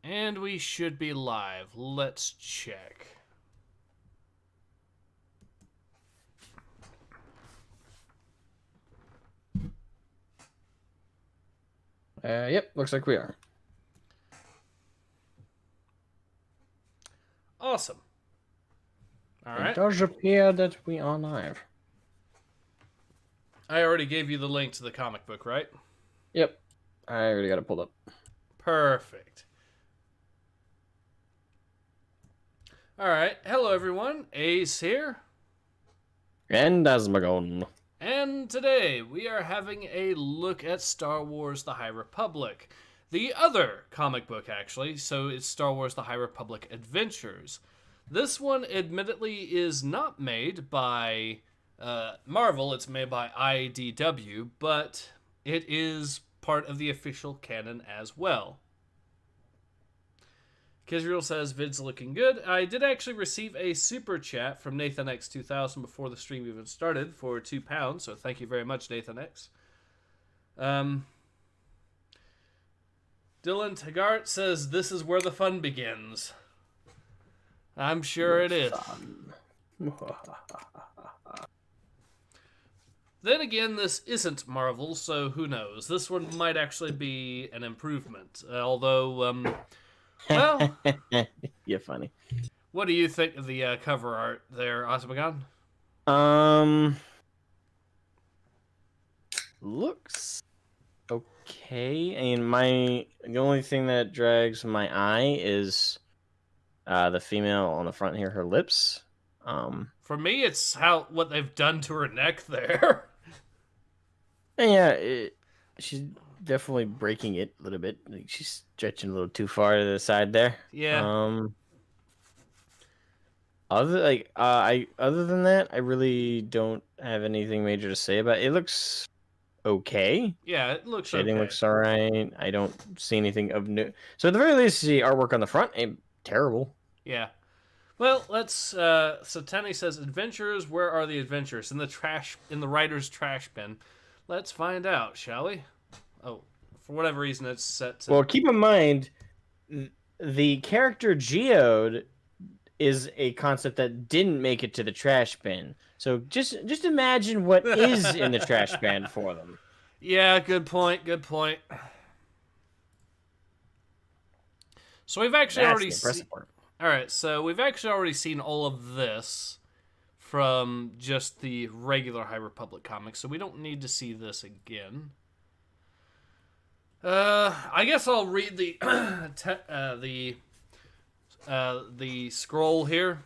And we should be live. Let's check. Yep, looks like we are. Awesome. All right. It does appear that we are live. I already gave you the link to the comic book, right? Yep, I already got it pulled up. Perfect. All right. Hello, everyone. Ace here. And Asmogan. And today we are having a look at Star Wars The High Republic. The other comic book, actually. So it's Star Wars The High Republic Adventures. This one, admittedly, is not made by Marvel. It's made by IDW, but it is part of the official canon as well. Kisriel says, vid's looking good. I did actually receive a super chat from Nathan X 2000 before the stream even started for £2, so thank you very much, Nathan X. Dylan Taggart says, this is where the fun begins. I'm sure it is. Then again, this isn't Marvel, so who knows? This one might actually be an improvement. Although, well... You're funny. What do you think of the cover art there, Asmogan? Looks okay. I mean, the only thing that drags my eye is the female on the front here, her lips. For me, it's what they've done to her neck there. Yeah, she's definitely breaking it a little bit. Like, she's stretching a little too far to the side there. Yeah. Other than that, I really don't have anything major to say about it. It looks okay. Yeah, it looks Shading okay. looks alright. I don't see anything of new. So at the very least, the artwork on the front ain't terrible. Yeah. Well, let's. So Tenny says, "Adventures. Where are the adventures? In the writer's trash bin." Let's find out, shall we? Oh, for whatever reason, it's set to. Well, keep in mind, the character Geode is a concept that didn't make it to the trash bin. So just imagine what is in the trash bin for them. Yeah, good point. Good point. So we've actually already seen. All right, so we've actually already seen all of this from just the regular High Republic comics, so we don't need to see this again. I guess I'll read the scroll here.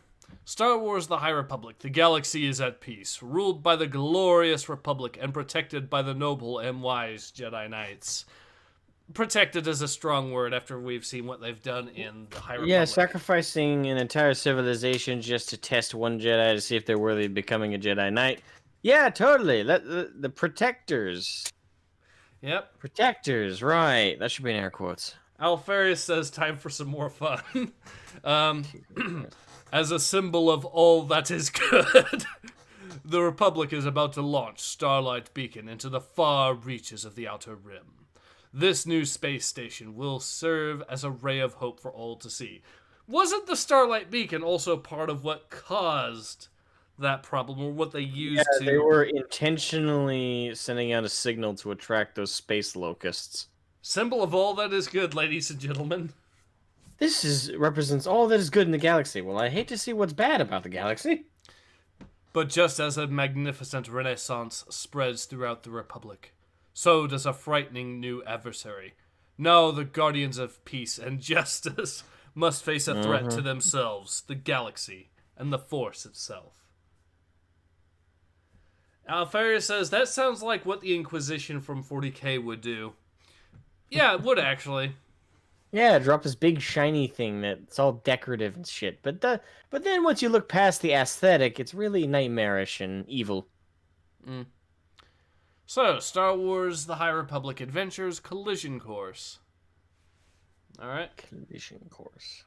Star Wars The High Republic. The galaxy is at peace, ruled by the glorious Republic and protected by the noble and wise Jedi Knights. Protected is a strong word after we've seen what they've done in the High Republic. Yeah, sacrificing an entire civilization just to test one Jedi to see if they're worthy of becoming a Jedi Knight. Yeah, totally. The protectors. Yep. Protectors, right. That should be in air quotes. Alfarius says, time for some more fun. As a symbol of all that is good, the Republic is about to launch Starlight Beacon into the far reaches of the Outer Rim. This new space station will serve as a ray of hope for all to see. Wasn't the Starlight Beacon also part of what caused that problem, or what they used to... They were intentionally sending out a signal to attract those space locusts. Symbol of all that is good, ladies and gentlemen. This represents all that is good in the galaxy. Well, I hate to see what's bad about the galaxy. But just as a magnificent renaissance spreads throughout the Republic, so does a frightening new adversary. Now the guardians of peace and justice must face a threat to themselves, the galaxy, and the Force itself. Alfarius says, that sounds like what the Inquisition from 40k would do. Yeah, it would actually. Yeah, drop this big shiny thing that's all decorative and shit. But then once you look past the aesthetic, it's really nightmarish and evil. So, Star Wars The High Republic Adventures Collision Course. Alright. Collision Course.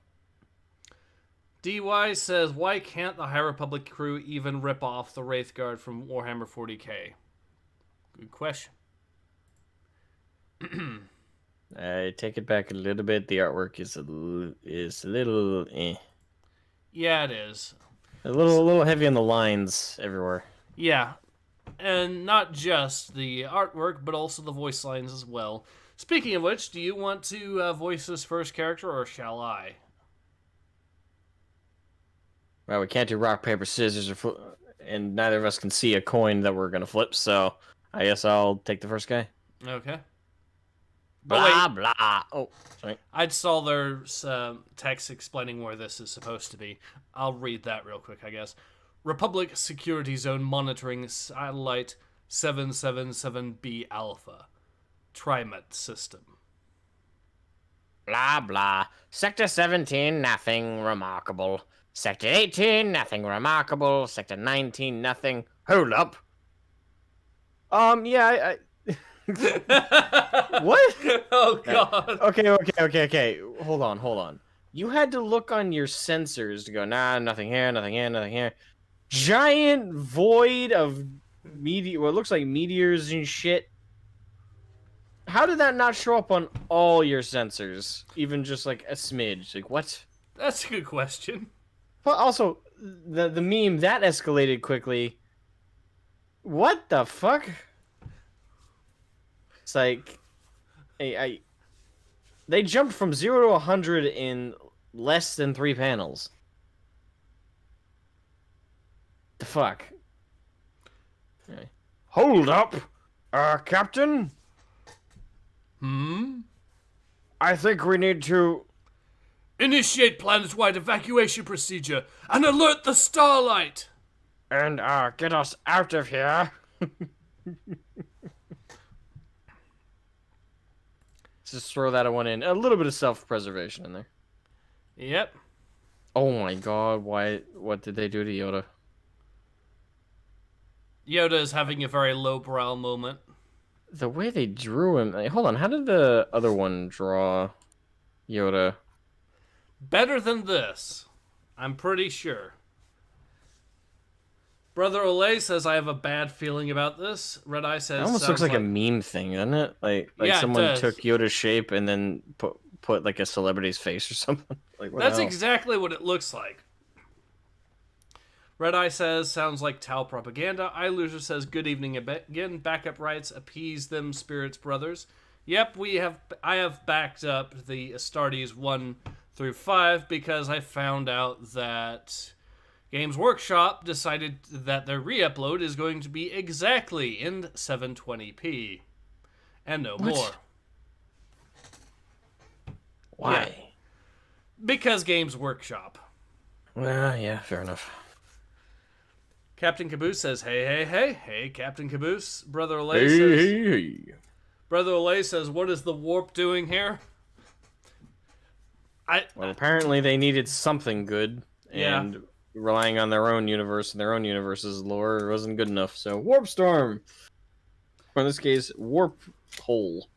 DY says, why can't the High Republic crew even rip off the Wraith Guard from Warhammer 40k? Good question. I take it back a little bit. The artwork is a little Yeah, it is. a little heavy on the lines everywhere. Yeah, and not just the artwork, but also the voice lines as well. Speaking of which, do you want to voice this first character, or shall I? Well, we can't do rock paper scissors, and neither of us can see a coin that we're gonna flip. So I guess I'll take the first guy. Okay. Blah blah. Oh, sorry. I saw their text explaining where this is supposed to be. I'll read that real quick, I guess. Republic Security Zone Monitoring Satellite 777B Alpha. TriMet System. Blah blah. Sector 17, nothing remarkable. Sector 18, nothing remarkable. Sector 19, nothing. Hold up. Yeah, What? Oh, God. Okay. Hold on. You had to look on your sensors to go, nah, nothing here, nothing here, nothing here. Giant void of what looks like meteors and shit. How did that not show up on all your sensors? Even just like a smidge. Like, what? That's a good question. But also, the meme, that escalated quickly. What the fuck? It's like, they jumped from 0 to 100 in less than 3 panels. The fuck? Okay. Hold up, Captain. I think we need to Initiate planet-wide evacuation procedure and alert the Starlight. and get us out of here. Just throw that one in. A little bit of self-preservation in there. Yep. Oh my god, why? What did they do to Yoda? Yoda is having a very lowbrow moment. The way they drew him... Hold on, how did the other one draw Yoda? Better than this. I'm pretty sure. Brother Olay says, I have a bad feeling about this. Red Eye says... It almost looks like a meme thing, doesn't it? Like Yeah, someone took Yoda's shape and then put like a celebrity's face or something. Like, what That's the hell? exactly what it looks like. Red Eye says, sounds like Tau propaganda. Eye Loser says, good evening again. Backup writes, appease them, spirits brothers. Yep, I have backed up the Astartes 1 through 5 because I found out that Games Workshop decided that their re-upload is going to be exactly in 720p. And no more. Why? Yeah. Because Games Workshop. Well, yeah, fair enough. Captain Caboose says, hey, Captain Caboose. Brother Olay says, Brother Olay says, what is the warp doing here? Well, apparently they needed something good, and relying on their own universe and their own universe's lore wasn't good enough. So, warp storm. Or in this case, warp hole.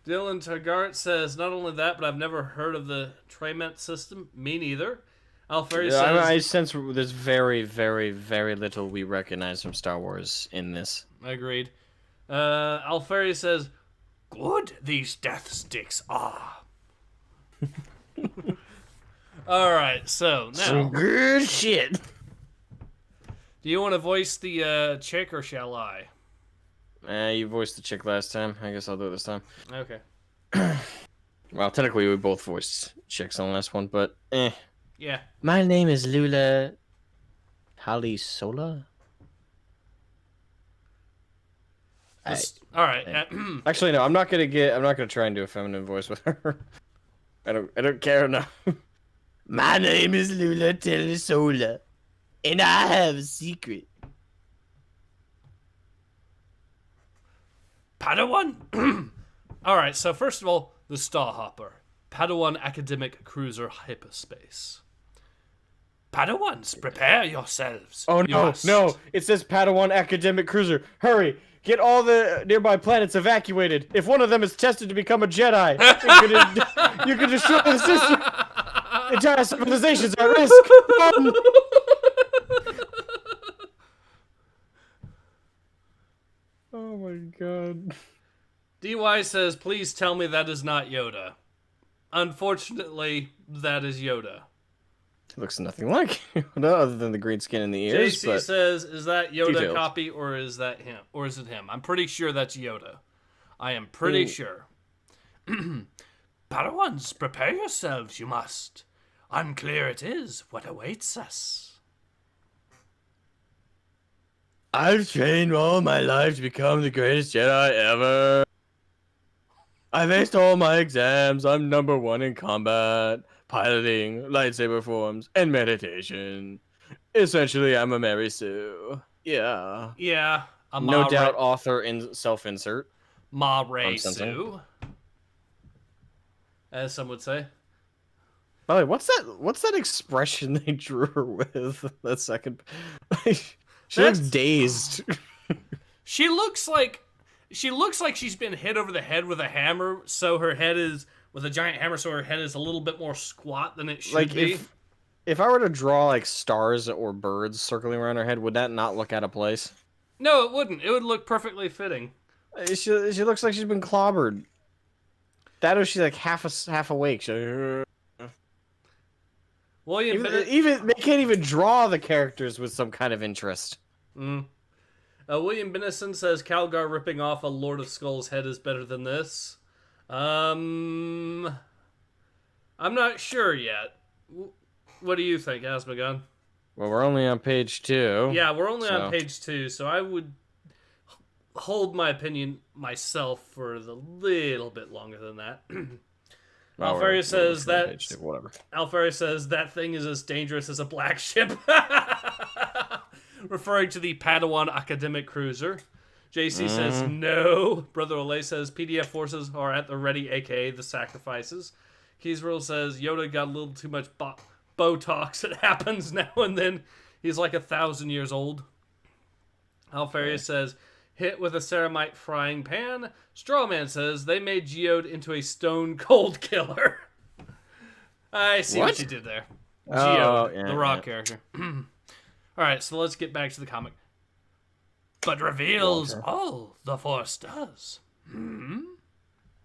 Dylan Taggart says, not only that, but I've never heard of the TriMet system. Me neither. Alferi says... I sense there's very, very, very little we recognize from Star Wars in this. Agreed. Alferi says, good these death sticks are. Alright, so now... Some good shit. Do you want to voice the chick, or shall I? You voiced the chick last time. I guess I'll do it this time. Okay. Well, technically we both voiced chicks on the last one, but Yeah. My name is Lula Halisola. Alright. Actually, no. I'm not gonna try and do a feminine voice with her. I don't care enough. My name is Lula Telesola, and I have a secret. Padawan? Alright, so first of all, the Starhopper. Padawan Academic Cruiser Hyperspace. Padawans, prepare yourselves. Oh no, no! It says Padawan Academic Cruiser. Hurry! Get all the nearby planets evacuated. If one of them is tested to become a Jedi, you can destroy the system. Entire civilizations are at risk. Oh my god. DY says, please tell me that is not Yoda. Unfortunately, that is Yoda. It looks nothing like Yoda other than the green skin and the ears, JC but says, is that Yoda detailed. copy or is that him? Or is it him? I'm pretty sure that's Yoda. I am pretty sure. Padawans, prepare yourselves, you must. Unclear it is what awaits us. I've trained all my life to become the greatest Jedi ever. I've aced all my exams. I'm #1 in combat, piloting, lightsaber forms, and meditation. Essentially, I'm a Mary Sue. Yeah. Yeah, No doubt author in self-insert. Ma Ray Sue, as some would say. By the way, what's that expression they drew her with? That second. She looks dazed. She looks like she's been hit over the head with a hammer, so her head is with a giant hammer, so her head is a little bit more squat than it should be. If I were to draw like stars or birds circling around her head, would that not look out of place? No, it wouldn't. It would look perfectly fitting. She looks like she's been clobbered. That or she's like half awake. William even they can't even draw the characters with some kind of interest. William Benison says Calgar ripping off a Lord of Skulls head is better than this. I'm not sure yet. What do you think, Asmogan? Well, we're only on page 2. Yeah, we're only on page 2, so I would hold my opinion myself for a little bit longer than that. Alfaria says that thing is as dangerous as a black ship. Referring to the Padawan academic cruiser. JC says no. Brother Olay says PDF forces are at the ready, aka the sacrifices. Keysville says Yoda got a little too much Botox. It happens now and then. He's like 1,000 years old. Alfaria says hit with a ceramite frying pan. Strawman says they made Geode into a stone cold killer. I see what you did there. Geode, the rock character. Alright, so let's get back to the comic. But reveals all the Force does.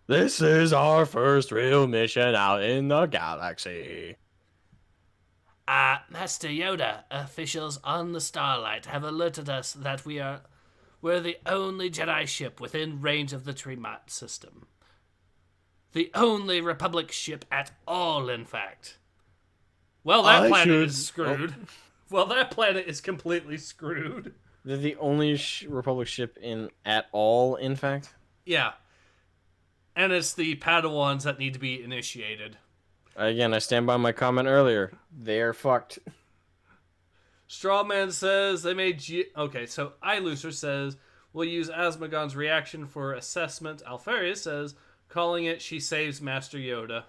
This is our first real mission out in the galaxy. Master Yoda, officials on the Starlight have alerted us that we're the only Jedi ship within range of the Trimat system. The only Republic ship at all, in fact. Well, that planet is screwed. Well, that planet is completely screwed. They're the only Republic ship at all, in fact? Yeah. And it's the Padawans that need to be initiated. Again, I stand by my comment earlier. They're fucked. Strawman says they made okay, so Ilucer says we'll use Asmogan's reaction for assessment. Alfaria says calling it she saves Master Yoda.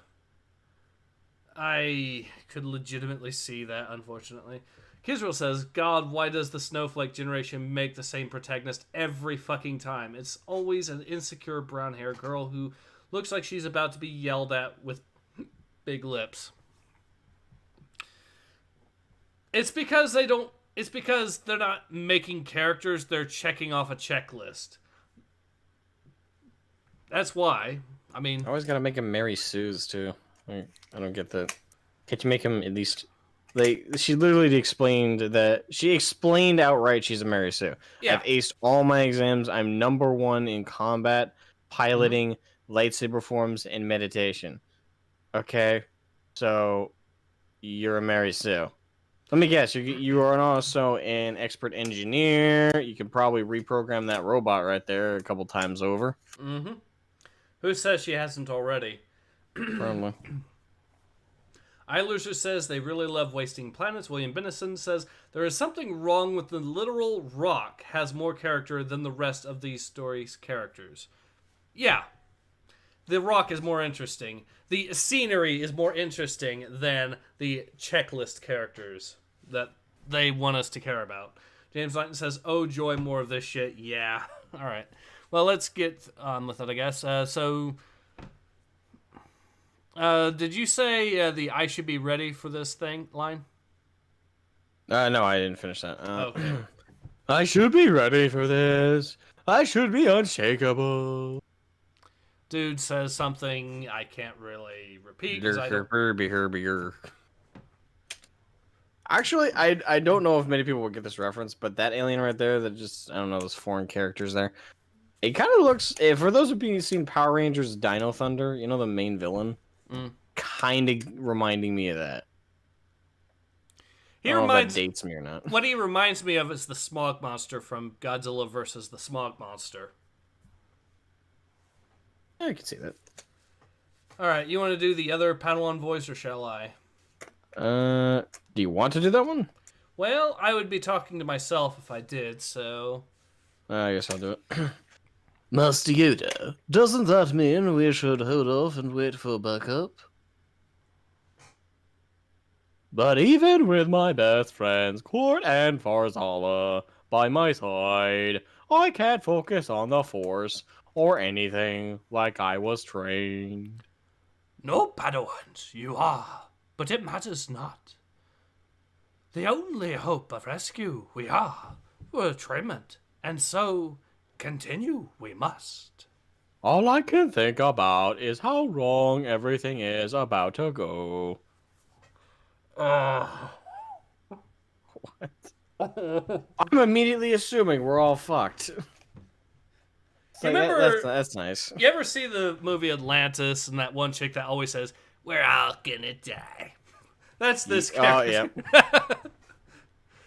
I could legitimately see that, unfortunately. Kisril says, God, why does the Snowflake generation make the same protagonist every fucking time? It's always an insecure brown-haired girl who looks like she's about to be yelled at with big lips. It's because they're not making characters, they're checking off a checklist. That's why. I mean, I always gotta make him Mary Sue's too. I don't get that. Can't you make him at least? She literally explained outright she's a Mary Sue. Yeah. I've aced all my exams. I'm #1 in combat, piloting, lightsaber forms, and meditation. Okay, so you're a Mary Sue. Let me guess, you are also an expert engineer. You can probably reprogram that robot right there a couple times over. Mm-hmm. Who says she hasn't already? Probably. Ilucer says they really love wasting planets. William Benison says there is something wrong with the literal rock has more character than the rest of these stories' characters. Yeah. The rock is more interesting. The scenery is more interesting than the checklist characters that they want us to care about. James Lighton says, oh joy, more of this shit. Yeah. All right. Well, let's get on with it, I guess. Did you say the I should be ready for this thing line? No, I didn't finish that. Okay. I should be ready for this. I should be unshakable. Dude says something I can't really repeat because I don't... Actually, I don't know if many people will get this reference, but that alien right there, that just, I don't know, those foreign characters there. It kind of looks, for those of you who've seen Power Rangers Dino Thunder, you know, the main villain? Kind of reminding me of that. I don't know if that dates me or not. What he reminds me of is the Smog Monster from Godzilla versus the Smog Monster. I can see that. Alright, you want to do the other Padawan voice, or shall I? Do you want to do that one? Well, I would be talking to myself if I did, so... I guess I'll do it. Master Yoda, doesn't that mean we should hold off and wait for backup? But even with my best friends, Court and Farzala, by my side, I can't focus on the Force or anything like I was trained. No, Padawans, you are, but it matters not. The only hope of rescue we are for treatment, and so continue we must. All I can think about is how wrong everything is about to go. What? I'm immediately assuming we're all fucked. Remember, that's nice. You ever see the movie Atlantis and that one chick that always says, "We're all gonna die"? That's this character. Oh, yeah.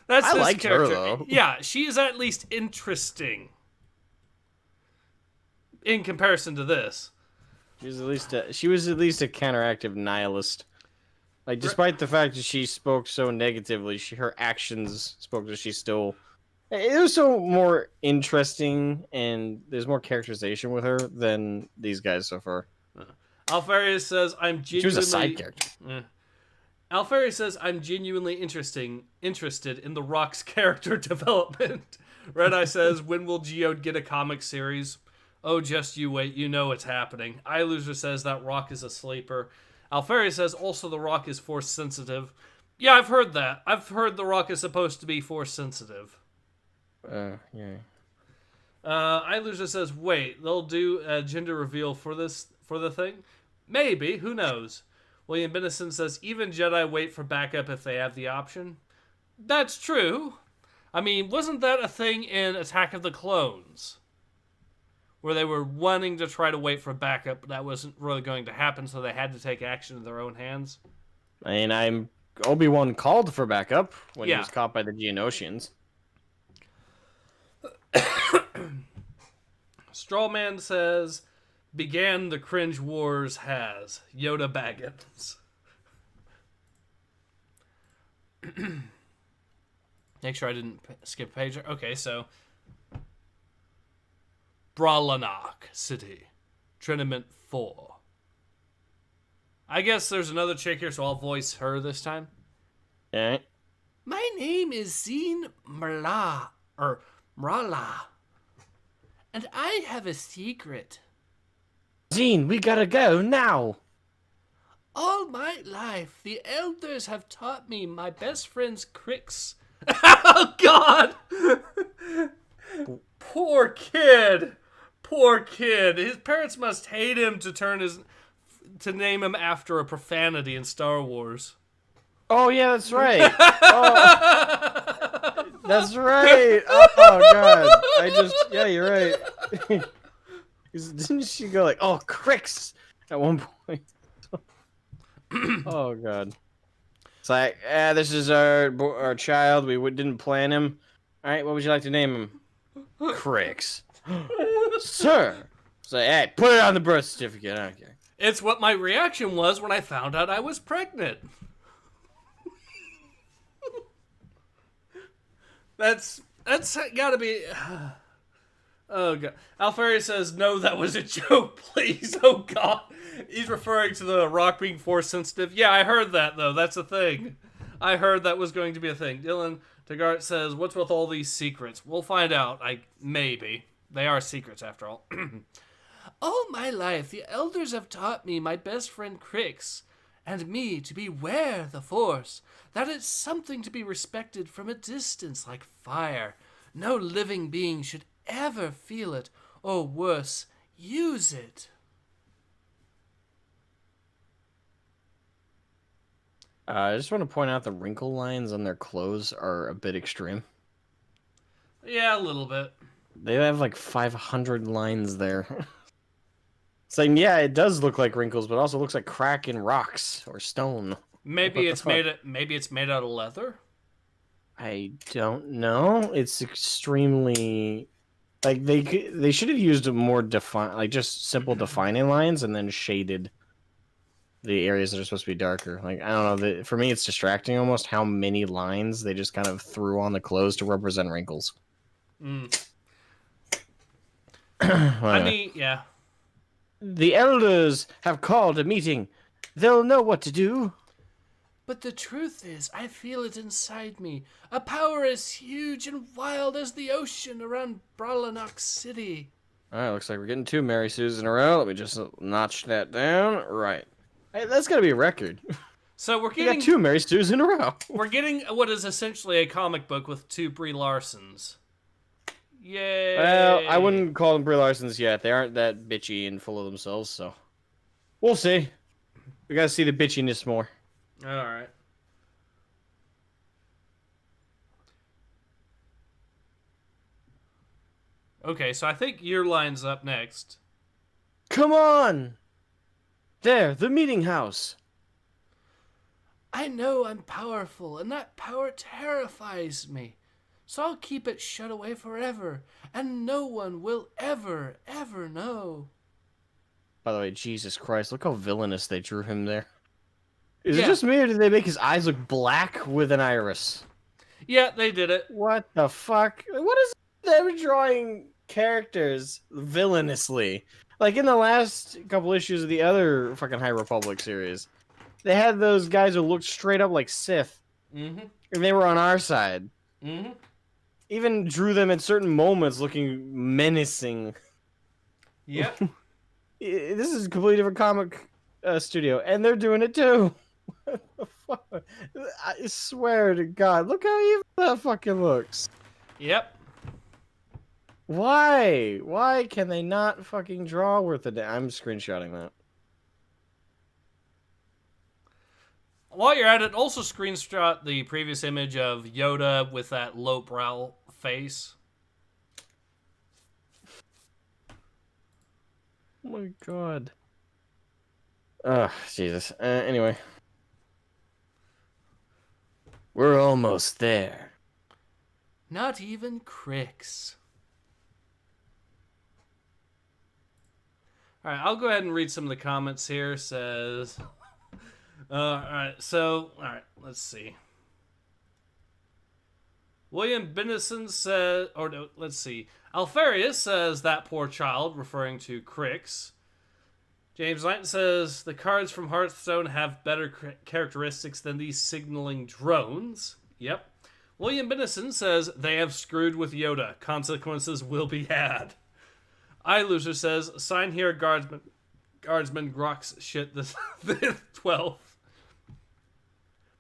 That's I this liked character. her, though. Yeah, she is at least interesting in comparison to this. She was at least a counteractive nihilist. Like, despite the fact that she spoke so negatively, her actions spoke that she still... It was so more interesting, and there's more characterization with her than these guys so far. Alfarius says, I'm genuinely... She was a side character. Alfarius says, I'm genuinely interested in The Rock's character development. Red Eye says, when will Geode get a comic series? Oh, just you wait, you know it's happening. Loser says that Rock is a sleeper. Alfarius says, also The Rock is force sensitive. Yeah, I've heard that. I've heard The Rock is supposed to be force sensitive. Yeah. Loser says, wait, they'll do a gender reveal for the thing? Maybe, who knows? William Benison says, even Jedi wait for backup if they have the option. That's true. I mean, wasn't that a thing in Attack of the Clones? Where they were wanting to try to wait for backup, but that wasn't really going to happen, so they had to take action in their own hands. I mean, Obi-Wan called for backup when he was caught by the Geonosians. Strawman says, began the cringe wars has Yoda Baggins. Make sure I didn't skip a page. Okay, so Bralanak City, Triniment 4. I guess there's another chick here, so I'll voice her this time. Alright. My name is Zine Mrala, and I have a secret. Zine, we gotta go now. All my life, the elders have taught me my best friend's cricks. Oh, God! Poor kid. Poor kid. His parents must hate him to name him after a profanity in Star Wars. Oh, yeah, that's right. Oh. That's right. Oh, God. Yeah, you're right. Didn't she go like, oh, cricks, at one point? Oh, God. It's like, this is our child. We didn't plan him. All right, what would you like to name him? Cricks. Sir. It's like, hey, put it on the birth certificate. Okay. It's what my reaction was when I found out I was pregnant. That's gotta be... Oh, God. Alfari says, no, that was a joke, please. Oh, God. He's referring to the Rock being force sensitive. Yeah, I heard that, though. That's a thing. I heard that was going to be a thing. Dylan Tagart says, what's with all these secrets? We'll find out. Maybe. They are secrets, after all. All my life, the elders have taught me, my best friend Crix, and me to beware the Force, that it's something to be respected from a distance like fire. No living being should ever feel it, or worse, use it. I just want to point out the wrinkle lines on their clothes are a bit extreme. Yeah, a little bit. They have like 500 lines there. It's like, yeah, it does look like wrinkles, but it also looks like crack in rocks or stone. Maybe What the it's fuck? made out of leather. I don't know. It's extremely like they should have used a more define like just simple defining lines and then shaded the areas that are supposed to be darker. Like I don't know. For me, it's distracting almost how many lines they just kind of threw on the clothes to represent wrinkles. Mm. Well, I anyway. mean, yeah. The elders have called a meeting. They'll know what to do. But the truth is, I feel it inside me. A power as huge and wild as the ocean around Bralanox City. All right, looks like we're getting 2 Mary Sues in a row. Let me just notch that down. Right. Hey, that's got to be a record. So we're We got getting 2 Mary Sues in a row. we're getting what is essentially a comic book with 2 Brie Larsons. Yay! Well, I wouldn't call them Brie Larsons yet. They aren't that bitchy and full of themselves, so we'll see. We got to see the bitchiness more. All right. Okay, so I think your line's up next. Come on! There, the meeting house. I know I'm powerful, and that power terrifies me. So I'll keep it shut away forever, and no one will ever, ever know. By the way, Jesus Christ, look how villainous they drew him there. Is it Yeah. just me, or did they make his eyes look black with an iris? Yeah, they did it. What the fuck? What is them drawing characters villainously? Like in the last couple issues of the other fucking High Republic series, they had those guys who looked straight up like Sith, Mm-hmm. and they were on our side. Mm-hmm. Even drew them at certain moments looking menacing. Yep. This is a completely different comic studio, and they're doing it too. What the fuck? I swear to God, look how evil that fucking looks. Yep. Why? Why can they not fucking draw worth a damn? I'm screenshotting that. While you're at it, also screenshot the previous image of Yoda with that lowbrow face. Oh my God. Ugh, Jesus. Anyway. We're almost there. Not even Crix. All right, I'll go ahead and read some of the comments here. Says, all right, let's see. William Bennison says, or no, let's see. Alfarius says, that poor child, referring to Crix. James Knight says, the cards from Hearthstone have better characteristics than these signaling drones. Yep. William Bennison says, they have screwed with Yoda. Consequences will be had. iLoser says, sign here, guardsman. Guardsman Grox shit the 12th.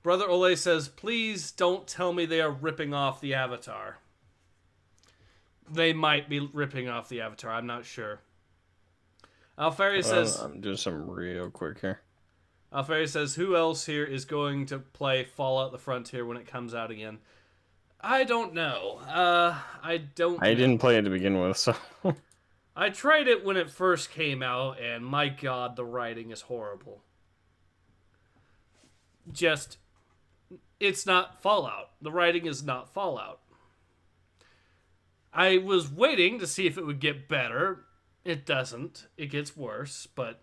Brother Ole says, please don't tell me they are ripping off the Avatar. They might be ripping off the Avatar. I'm not sure. Alfari says... I'm doing some real quick here. Alfari says, who else here is going to play Fallout the Frontier when it comes out again? I don't know. I didn't play it to begin with, so... I tried it when it first came out, and my God, the writing is horrible. Just... It's not Fallout. The writing is not Fallout. I was waiting to see if it would get better. It doesn't. It gets worse, but...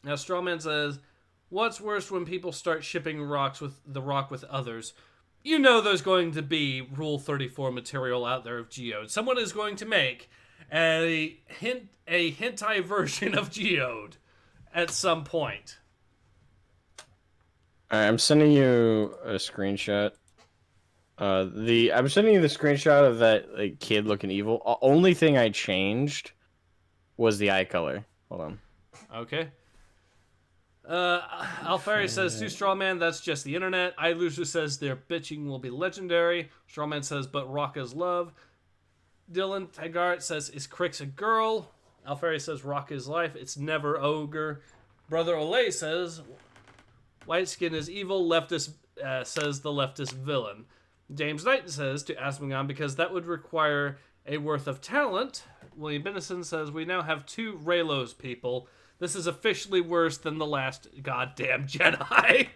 Now, Strawman says, what's worse when people start shipping the rock with others? You know there's going to be Rule 34 material out there of Geode. Someone is going to make a hentai version of Geode at some point. I'm sending you a screenshot. I'm sending you the screenshot of that kid looking evil. Only thing I changed was the eye color. Hold on. Okay. Alfari says, to Strawman, that's just the internet. iLoser says, their bitching will be legendary. Strawman says, but rock is love. Dylan Taggart says, is Crix a girl? Alfari says, rock is life. It's never ogre. Brother Olay says, white skin is evil, leftist says the leftist villain. James Knight says to Asmogan, because that would require a worth of talent. William Bennison says, we now have 2 Raylos people. This is officially worse than the last goddamn Jedi.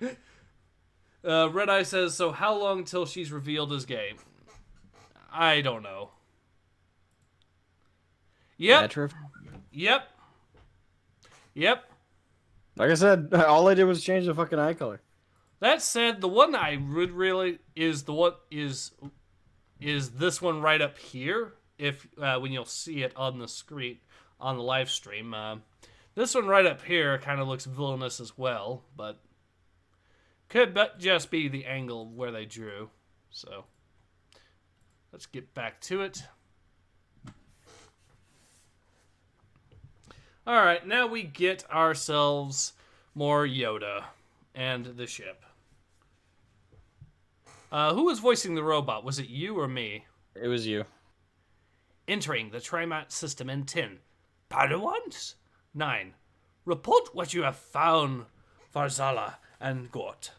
Red Eye says, so how long till she's revealed as gay? I don't know. Yep. Yep. Yep. Like I said, all I did was change the fucking eye color. That said, the one I would really is the one is this one right up here. If when you'll see it on the screen on the live stream, this one right up here kind of looks villainous as well, but could just be the angle where they drew. So let's get back to it. All right, now we get ourselves more Yoda and the ship. Who was voicing the robot? Was it you or me? It was you. Entering the Trimat system in 10. Padawans? 9. Report what you have found, Farzala and Gort.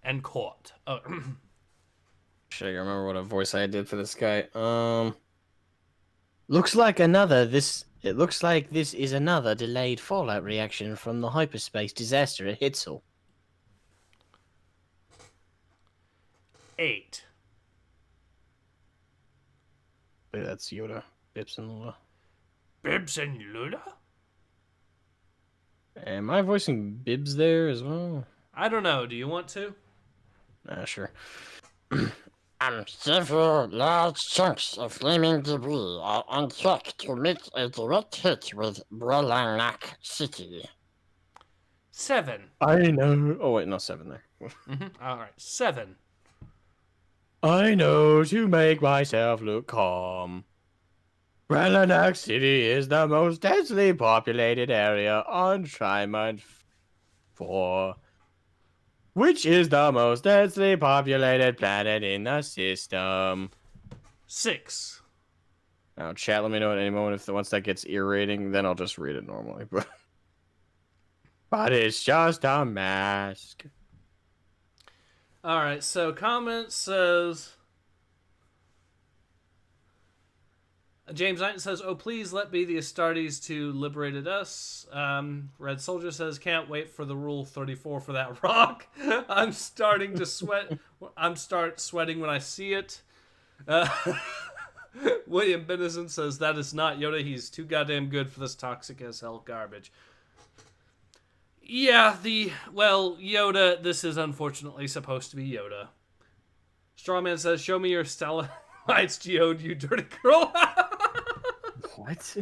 And Court. Oh. Shit, I remember what a voice I did for this guy. Looks like this is another delayed fallout reaction from the hyperspace disaster at Hitzel. 8. Wait, that's Yoda. Bibbs and Lula. Bibbs and Lula? Am I voicing Bibbs there as well? I don't know. Do you want to? Sure. Several large chunks of flaming debris are on track to make a direct hit with Bralanak City. 7. I know. Oh, wait, no, 7 there. All right, 7. I know to make myself look calm. Bralanak City is the most densely populated area on Trimont 4, which is the most densely populated planet in the system. 6. Now, chat, let me know at any moment if once that gets irritating, then I'll just read it normally. But it's just a mask. All right, so comment says... James Knight says, oh, please let be the Astartes to liberated us. Red Soldier says, can't wait for the Rule 34 for that rock. I'm starting to sweat. Start sweating when I see it. William Bennison says, that is not Yoda. He's too goddamn good for this toxic as hell garbage. Yeah, Yoda, this is unfortunately supposed to be Yoda. Strawman says, show me your Starlights geode, you dirty girl. What?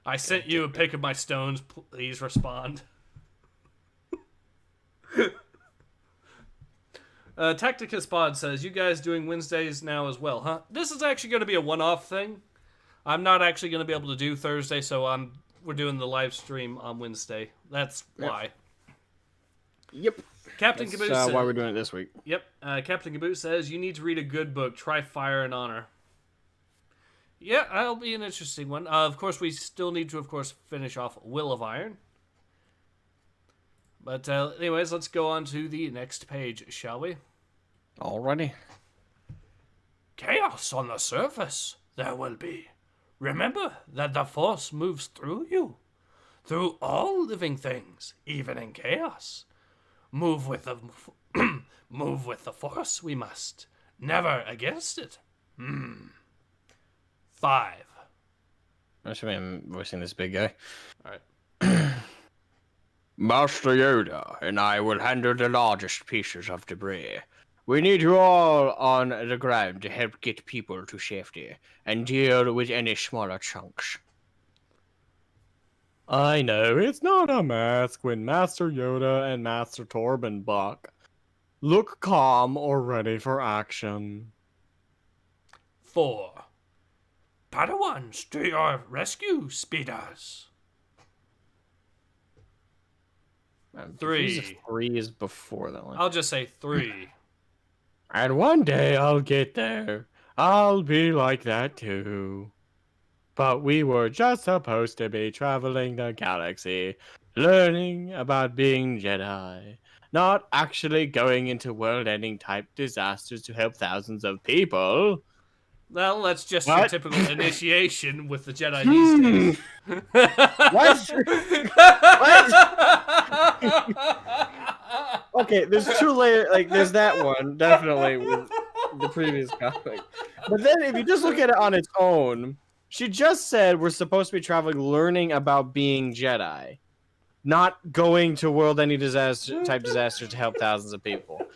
I sent you a pic of my stones. Please respond. Tacticus Pod says, you guys doing Wednesdays now as well, huh? This is actually going to be a one-off thing. I'm not actually going to be able to do Thursday, so we're doing the live stream on Wednesday. That's why. Yep. Captain Caboose says, why we're doing it this week. Yep. Captain Caboose says, you need to read a good book. Try Fire and Honor. Yeah, that'll be an interesting one. Of course, we still need to, finish off Will of Iron. But anyways, let's go on to the next page, shall we? Alrighty. Chaos on the surface there will be. Remember that the Force moves through you. Through all living things, even in chaos. Move with the Force we must. Never against it. 5. Actually, I'm voicing this big guy. Alright. Master Yoda and I will handle the largest pieces of debris. We need you all on the ground to help get people to safety and deal with any smaller chunks. I know, it's not a mask when Master Yoda and Master Torben Buck look calm or ready for action. 4. Padawans to your rescue, speeders. 3. 3 is before that one. I'll just say 3. And one day I'll get there. I'll be like that too. But we were just supposed to be traveling the galaxy, learning about being Jedi, not actually going into world-ending type disasters to help thousands of people. Well, that's just your What? typical initiation with the Jedi these days. What? Okay, there's two layers. Like, there's that one, definitely, with the previous comic. But then if you just look at it on its own, she just said we're supposed to be traveling, learning about being Jedi, not going to world-ending disasters to help thousands of people.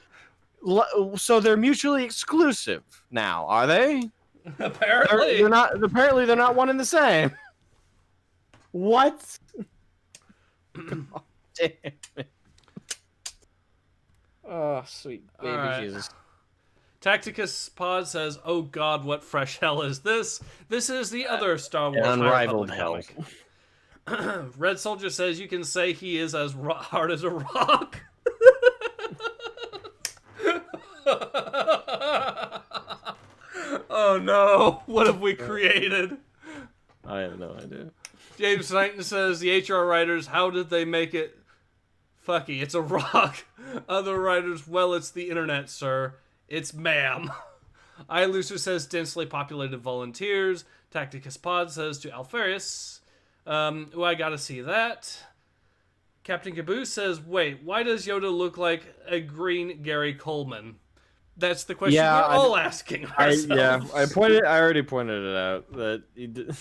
So they're mutually exclusive now, are they? Apparently. They're not. Apparently, they're not one and the same. What? God damn it. Oh, sweet baby Alright. Jesus. Tacticus Pod says, "Oh God, what fresh hell is this? This is the other Star Wars High Unrivaled Republic hell. comic." Red Soldier says, "You can say he is as hard as a rock." Oh no! What have we created? I have no idea. James Knighton says, "The HR writers, how did they make it? Fucky, it's a rock." Other writers, "Well, it's the internet, sir. It's ma'am." iLoser says, "Densely populated volunteers." Tacticus Pod says to Alfarius, "Oh, I gotta see that." Captain Caboose says, "Wait, why does Yoda look like a green Gary Coleman?" That's the question Yeah, we're all asking ourselves. I already pointed it out that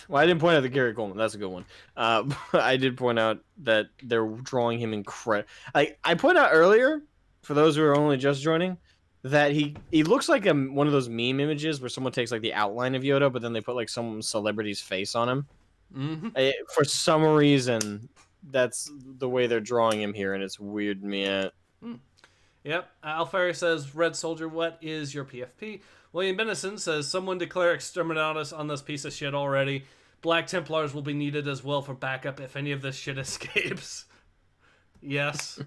well, I didn't point out the Gary Coleman. That's a good one. I did point out that they're drawing him incredible. I pointed out earlier, for those who are only just joining, that he looks like one of those meme images where someone takes like the outline of Yoda, but then they put like some celebrity's face on him. Mm-hmm. For some reason, that's the way they're drawing him here, and it's weirded me out. Yep. Alfari says, "Red Soldier, what is your PFP?" William Benison says, "Someone declare exterminatus on this piece of shit already. Black Templars will be needed as well for backup if any of this shit escapes." Yes.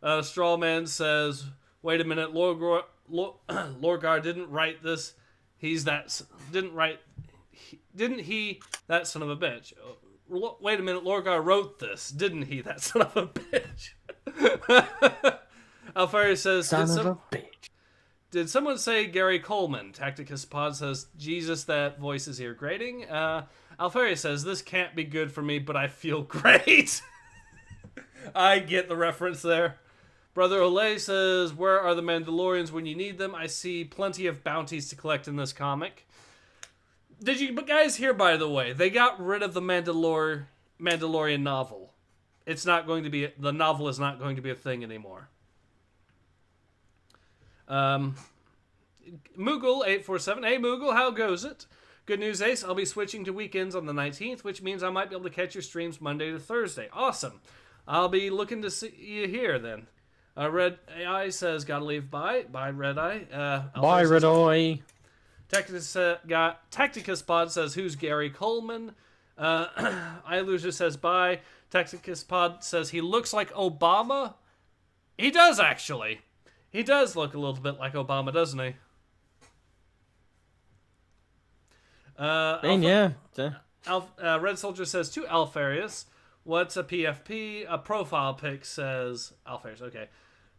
Strawman says, "Wait a minute, Lorgar didn't write this. Didn't he, that son of a bitch? Wait a minute, Lorgar wrote this, didn't he, that son of a bitch?" Alfari says, Son of a bitch. Did someone say Gary Coleman?" Tacticus Pod says, "Jesus, that voice is irritating." Alfari says, "This can't be good for me, but I feel great." I get the reference there. Brother Olay says, "Where are the Mandalorians when you need them? I see plenty of bounties to collect in this comic." Did you guys hear, by the way, they got rid of the Mandalorian novel. It's not going to be, the novel is not going to be a thing anymore. Moogle847, "Hey Moogle, how goes it? Good news, Ace. I'll be switching to weekends on the 19th, which means I might be able to catch your streams Monday to Thursday. Awesome. I'll be looking to see you here then." Red AI says, "Gotta leave. Bye." Bye, Red Eye. Bye, Red Eye. Tacticus Pod says, "Who's Gary Coleman?" iLoser says, "Bye." Tacticus Pod says, "He looks like Obama." He does, actually. He does look a little bit like Obama, doesn't he? Yeah. Red Soldier says to Alfarius, "What's a PFP?" A profile pic says Alfarius. Okay.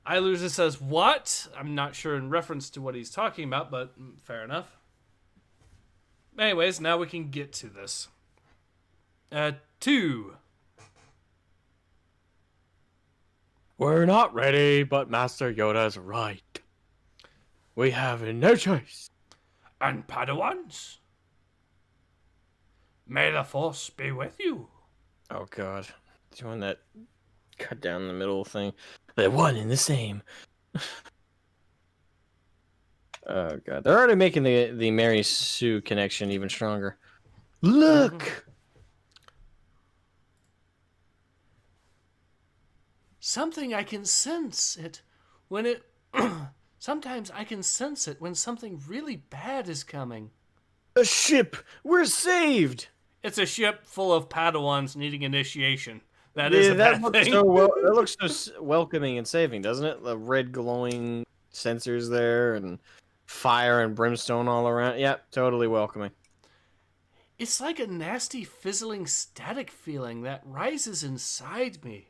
iLoser says, "What?" I'm not sure in reference to what he's talking about, but fair enough. Anyways, now we can get to this. 2. We're not ready, but Master Yoda's right. We have no choice. And Padawans, may the Force be with you. Oh God, doing that cut down the middle thing. They're one and the same. Oh God, they're already making the Mary Sue connection even stronger. Look. Something I can sense it when it... Sometimes I can sense it when something really bad is coming. A ship! We're saved! It's a ship full of Padawans needing initiation. That is a bad looks thing. that looks so welcoming and saving, doesn't it? The red glowing sensors there, and fire and brimstone all around. Yep, totally welcoming. It's like a nasty fizzling static feeling that rises inside me.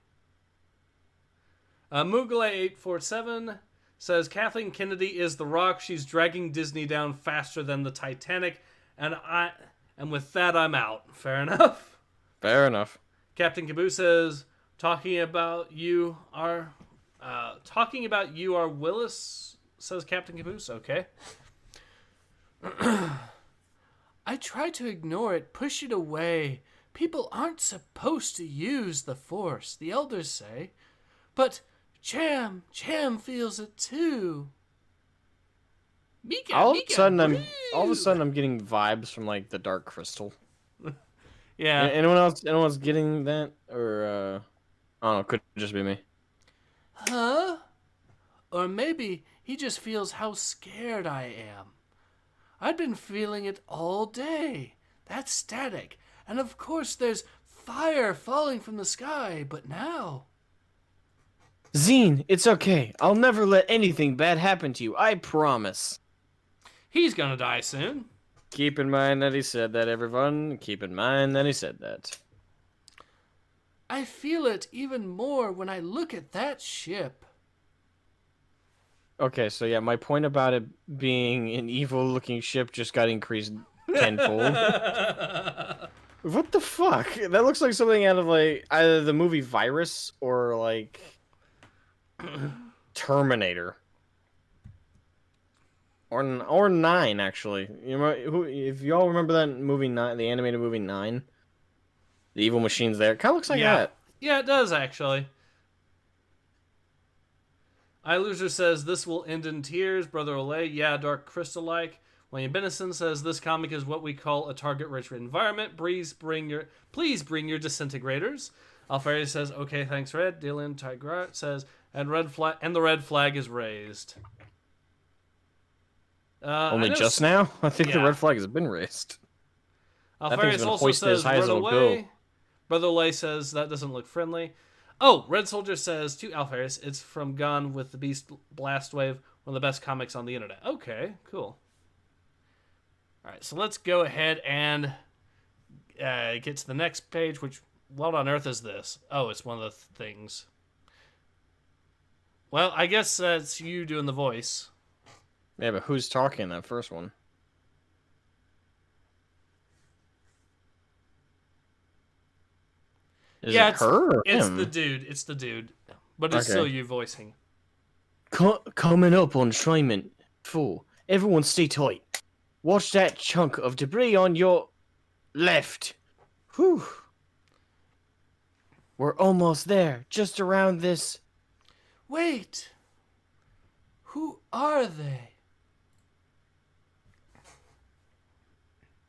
Mugale847 says Kathleen Kennedy is the Rock. She's dragging Disney down faster than the Titanic, and with that I'm out. Fair enough. Fair enough. Captain Caboose says talking about you are Willis. Says Captain Caboose. Okay. I try to ignore it, push it away. People aren't supposed to use the Force, the elders say. But Cham feels it too. Mika, All of Mika, a sudden, brew. I'm getting vibes from like the Dark Crystal. Yeah. Anyone else getting that, or I don't know, could just be me. Huh? Or maybe he just feels how scared I am. I've been feeling it all day. That static. And of course there's fire falling from the sky, but now... Zine, it's okay. I'll never let anything bad happen to you. I promise. He's gonna die soon. Keep in mind that he said that, everyone. Keep in mind that he said that. I feel it even more when I look at that ship. Okay, so yeah, my point about it being an evil-looking ship just got increased tenfold. What the fuck? That looks like something out of like either the movie Virus or like Terminator. Or 9, actually. You know, if y'all remember that movie 9, the animated movie 9, the evil machine's there. It kind of looks like that. Yeah, it does actually. iLoser says this will end in tears. Brother Olay, yeah, Dark Crystal-like. William Benison says this comic is what we call a target-rich environment. Please bring your disintegrators. Alfari says, okay, thanks, Red. Dylan Tigrat says, and the red flag is raised. Only just now? I think the Yeah. red flag has been raised. Alfarius also hoisted as says, high as run it'll away. go. Brother Olay says, that doesn't look friendly. Oh, Red Soldier says to Alfarius, it's from Gone with the Beast Blast Wave, one of the best comics on the internet. Okay, cool. All right, so let's go ahead and get to the next page, which, what on earth is this? Oh, it's one of the things. Well, I guess that's you doing the voice. Yeah, but who's talking in that first one? Is it her or it's him? the dude. It's the dude. But it's still you voicing. Coming up on enshrinement 4. Everyone stay tight. Watch that chunk of debris on your left. Whew. We're almost there. Just around this. Wait. Who are they?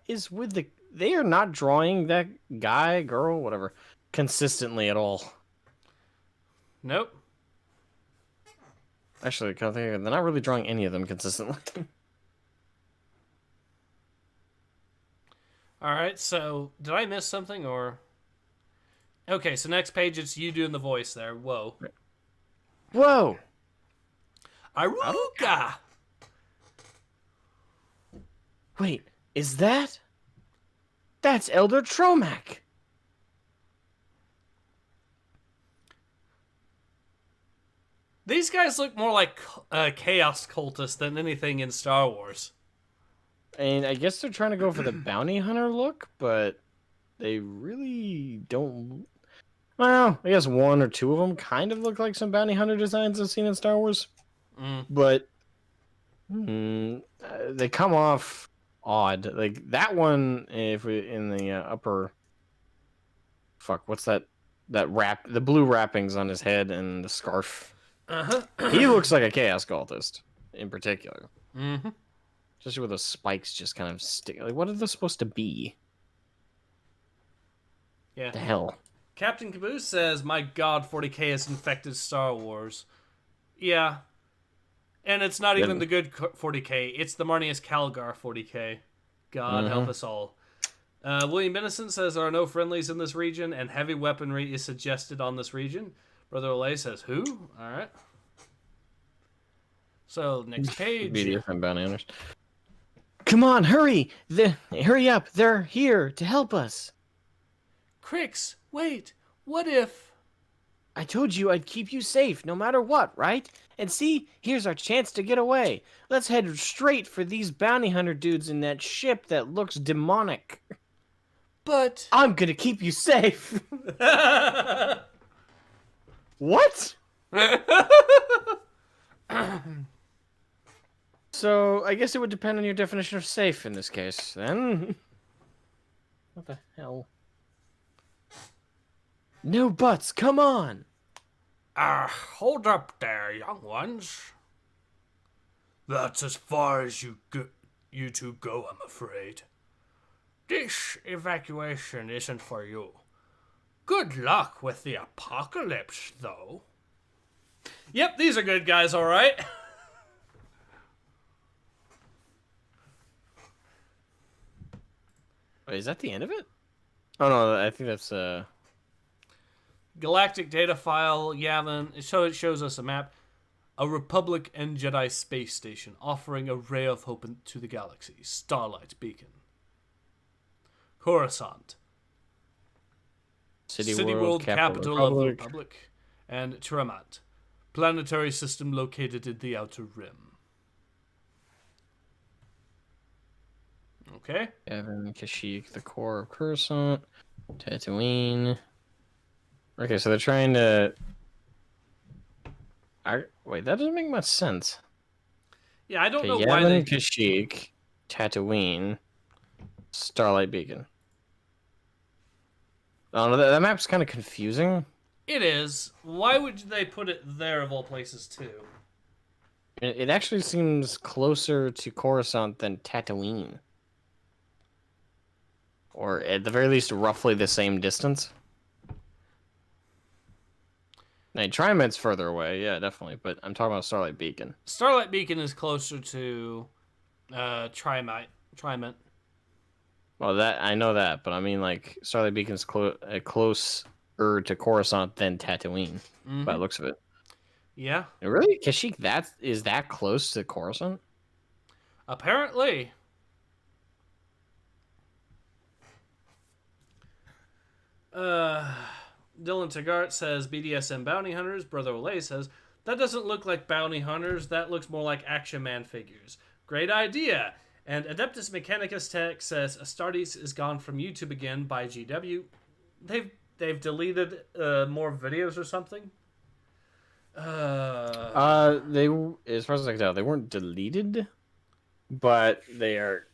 Is with the... They are not drawing that guy, girl, whatever, consistently at all. Nope. Actually, they're not really drawing any of them consistently. All right, so did I miss something or... Okay, so next page it's you doing the voice there. Whoa. Whoa! Aruka! Wait, is that? That's Elder Tromac! These guys look more like chaos cultists than anything in Star Wars. And I guess they're trying to go for the bounty hunter look, but they really don't... Well, I guess one or two of them kind of look like some bounty hunter designs I've seen in Star Wars. But they come off odd. Like that one, if we in the upper... Fuck, what's that? That wrap, the blue wrappings on his head and the scarf. He looks like a chaos cultist, in particular. Mm-hmm. Especially with those spikes just kind of stick. Like, what are those supposed to be? Yeah. The hell? Captain Caboose says, my god, 40k has infected Star Wars. Yeah. And it's not even the good 40k. It's the Marnius Calgar 40k. God help us all. William Benison says, there are no friendlies in this region, and heavy weaponry is suggested on this region. Brother Olay says, who? Alright. So, next page. BDSM bounty hunters. Come on, hurry! Hurry up! They're here to help us. Crix, wait. What if... I told you I'd keep you safe no matter what, right? And see, here's our chance to get away. Let's head straight for these bounty hunter dudes in that ship that looks demonic. But... I'm gonna keep you safe. What? So, I guess it would depend on your definition of safe in this case, then. What the hell? No buts, come on! Hold up there, young ones. That's as far as you two go, I'm afraid. This evacuation isn't for you. Good luck with the apocalypse, though. Yep, these are good guys, all right. Wait, is that the end of it? Oh no, I think that's Galactic data file, Yavin. So it shows us a map. A Republic and Jedi space station offering a ray of hope to the galaxy. Starlight beacon. Coruscant. City World capital of the Republic. Republic. And Tiamat. Planetary system located in the Outer Rim. Okay. Yavin, Kashyyyk, the core of Coruscant, Tatooine. Okay, so they're trying to. Wait, that doesn't make much sense. Yeah, I don't know Okay, why they... Yavin, Kashyyyk, Tatooine, Starlight Beacon. Oh, no, that map's kind of confusing. It is. Why would they put it there of all places, too? It actually seems closer to Coruscant than Tatooine. Or at the very least, roughly the same distance. Now, Triament's further away, yeah, definitely. But I'm talking about Starlight Beacon. Starlight Beacon is closer to Triamat. Well, that I know that, but I mean, like, Starlight Beacon's closer to Coruscant than Tatooine, by the looks of it. Yeah. Really? Kashyyyk, is that close to Coruscant? Apparently. Dylan Taggart says BDSM bounty hunters. Brother Olay says that doesn't look like bounty hunters. That looks more like Action Man figures. Great idea. And Adeptus Mechanicus Tech says Astartes is gone from YouTube again by GW. They've deleted more videos or something. They, as far as I can tell, they weren't deleted, but they are.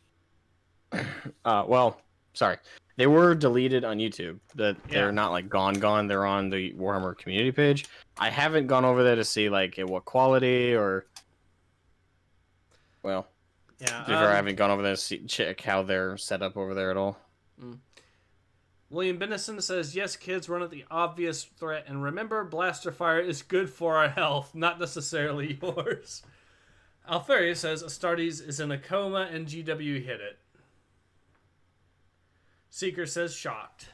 Well, sorry, they were deleted on YouTube. They're not like gone. They're on the Warhammer community page. I haven't gone over there to see like at what quality or. Well, yeah, I haven't gone over there to check how they're set up over there at all. William Bennison says, yes, kids, run at the obvious threat. And remember, blaster fire is good for our health, not necessarily yours. Alferia says, Astartes is in a coma and GW hit it. Seeker says, shocked.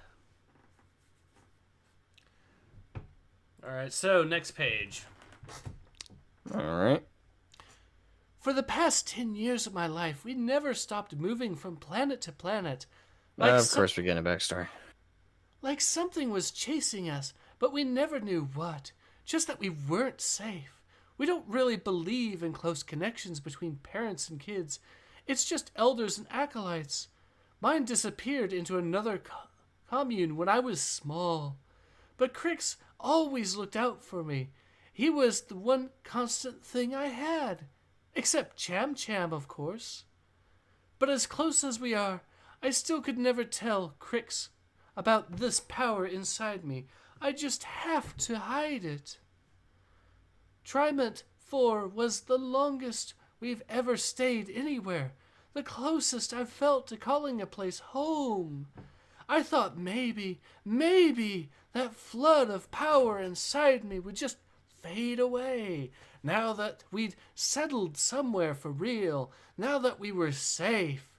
Alright, so next page. Alright. For the past 10 years of my life, we never stopped moving from planet to planet. Of course, we're getting a backstory. Like something was chasing us, but we never knew what. Just that we weren't safe. We don't really believe in close connections between parents and kids. It's just elders and acolytes. Mine disappeared into another commune when I was small. But Crix always looked out for me. He was the one constant thing I had. Except Cham Cham, of course. But as close as we are, I still could never tell Crix about this power inside me. I just have to hide it. Triment 4 was the longest we've ever stayed anywhere. The closest I've felt to calling a place home. I thought maybe that flood of power inside me would just fade away. Now that we'd settled somewhere for real. Now that we were safe.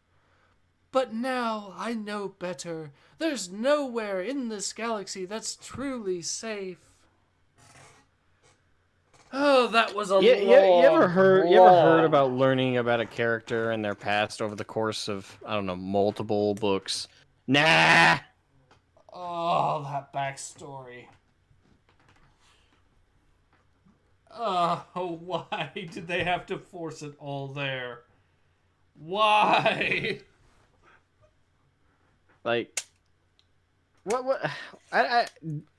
But now I know better. There's nowhere in this galaxy that's truly safe. Oh, that was a You ever heard long. about learning about a character and their past over the course of, I don't know, multiple books? Nah. Oh, that backstory. Why did they have to force it all there? Why? Like, what? I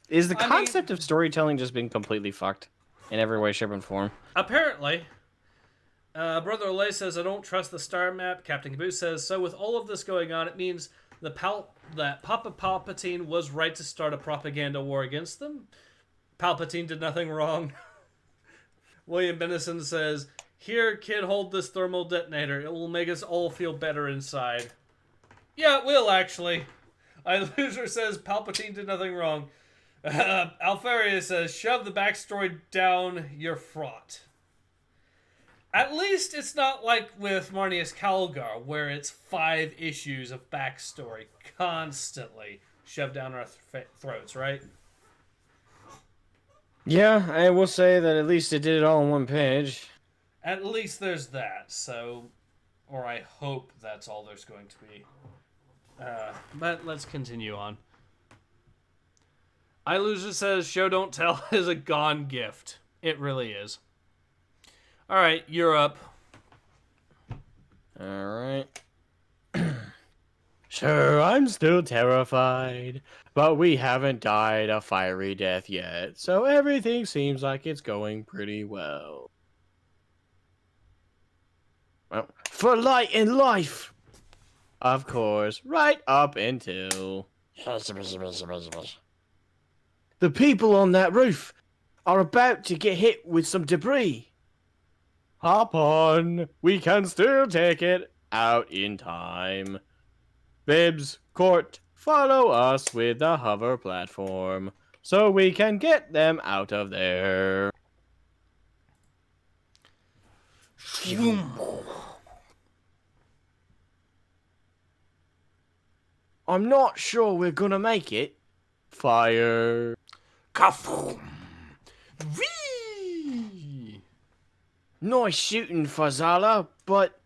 is the I mean, concept of storytelling just been completely fucked in every way, shape, and form? apparently, Brother Olay says, I don't trust the star map. Captain Caboose says, so with all of this going on, it means that Papa Palpatine was right to start a propaganda war against them. Palpatine did nothing wrong. William Bennison says, here, kid, hold this thermal detonator. It will make us all feel better inside. Yeah, it will, actually. Loser says, Palpatine did nothing wrong. Alfaria says, shove the backstory down your fraught. At least it's not like with Marnius Calgar, where it's 5 issues of backstory constantly shoved down our throats, right? Yeah, I will say that at least it did it all on one page. At least there's that, so... Or I hope that's all there's going to be. But let's continue on. Ilusia says, show don't tell is a gone gift. It really is. Alright, you're up. Alright. Sure, I'm still terrified, but we haven't died a fiery death yet, so everything seems like it's going pretty well. Well, for light and life! Of course, right up until... The people on that roof are about to get hit with some debris. Hop on, we can still take it out in time. Bibbs, Court, follow us with the hover platform so we can get them out of there. I'm not sure we're gonna make it. Fire. Kafoom! Whee! Nice shooting, Fazala, but...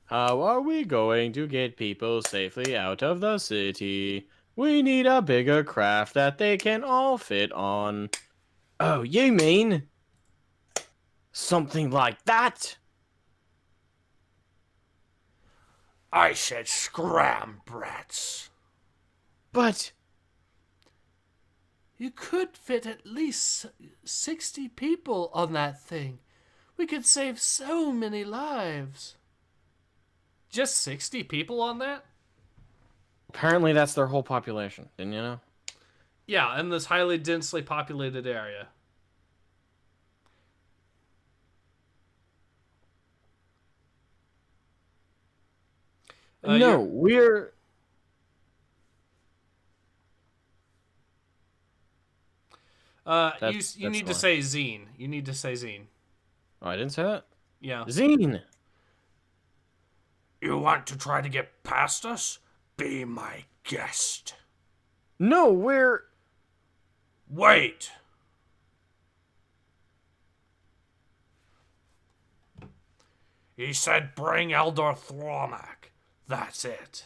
How are we going to get people safely out of the city? We need a bigger craft that they can all fit on. Oh, you mean... something like that? I said scram, brats. But... You could fit at least 60 people on that thing. We could save so many lives. Just 60 people on that? Apparently that's their whole population, didn't you know? Yeah, in this highly densely populated area. No, we're... You need to say zine. You need to say zine. Oh, I didn't say that? Yeah. Zine! You want to try to get past us? Be my guest. No, we're... Wait! He said bring Eldor Thromac. That's it.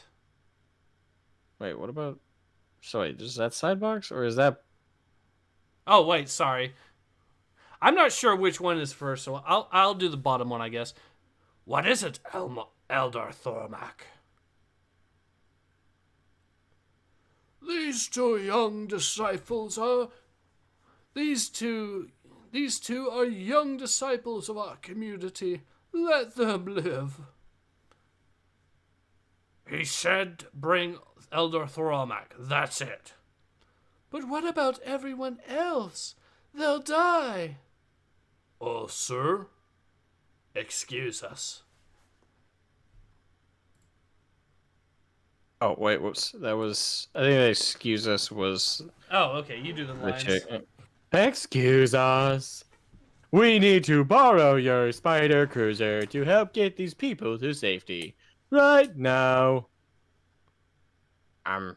Wait, what about... So wait, is that sidebox, or is that... Oh, wait, sorry. I'm not sure which one is first, so I'll do the bottom one, I guess. What is it, Eldor Thromac? These two young disciples are... These two are young disciples of our community. Let them live. He said bring Eldor Thromac. That's it. But what about everyone else? They'll die. Oh, sir? Excuse us. Oh, wait, whoops. That was... I think the excuse us was... Oh, okay, you do the the lines. chick. Excuse us. We need to borrow your spider cruiser to help get these people to safety. Right now.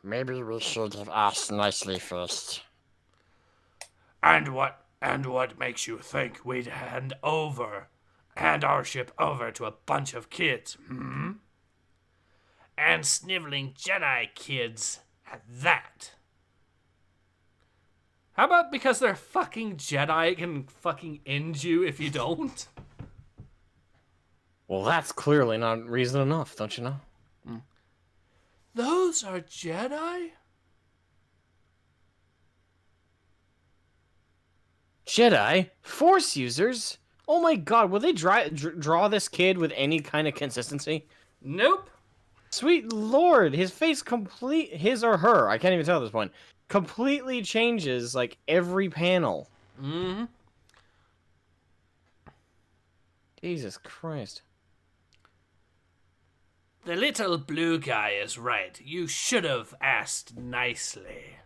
Maybe we should have asked nicely first. And what And what makes you think we'd hand our ship over to a bunch of kids, hmm? And sniveling Jedi kids at that. How about because they're fucking Jedi, it can fucking end you if you don't? Well, that's clearly not reason enough, don't you know? Those are Jedi? Jedi? Force users? Oh my god, will they draw this kid with any kind of consistency? Nope. Sweet lord, his or her, I can't even tell at this point, completely changes, like, every panel. Mm-hmm. Jesus Christ. The little blue guy is right. You should have asked nicely.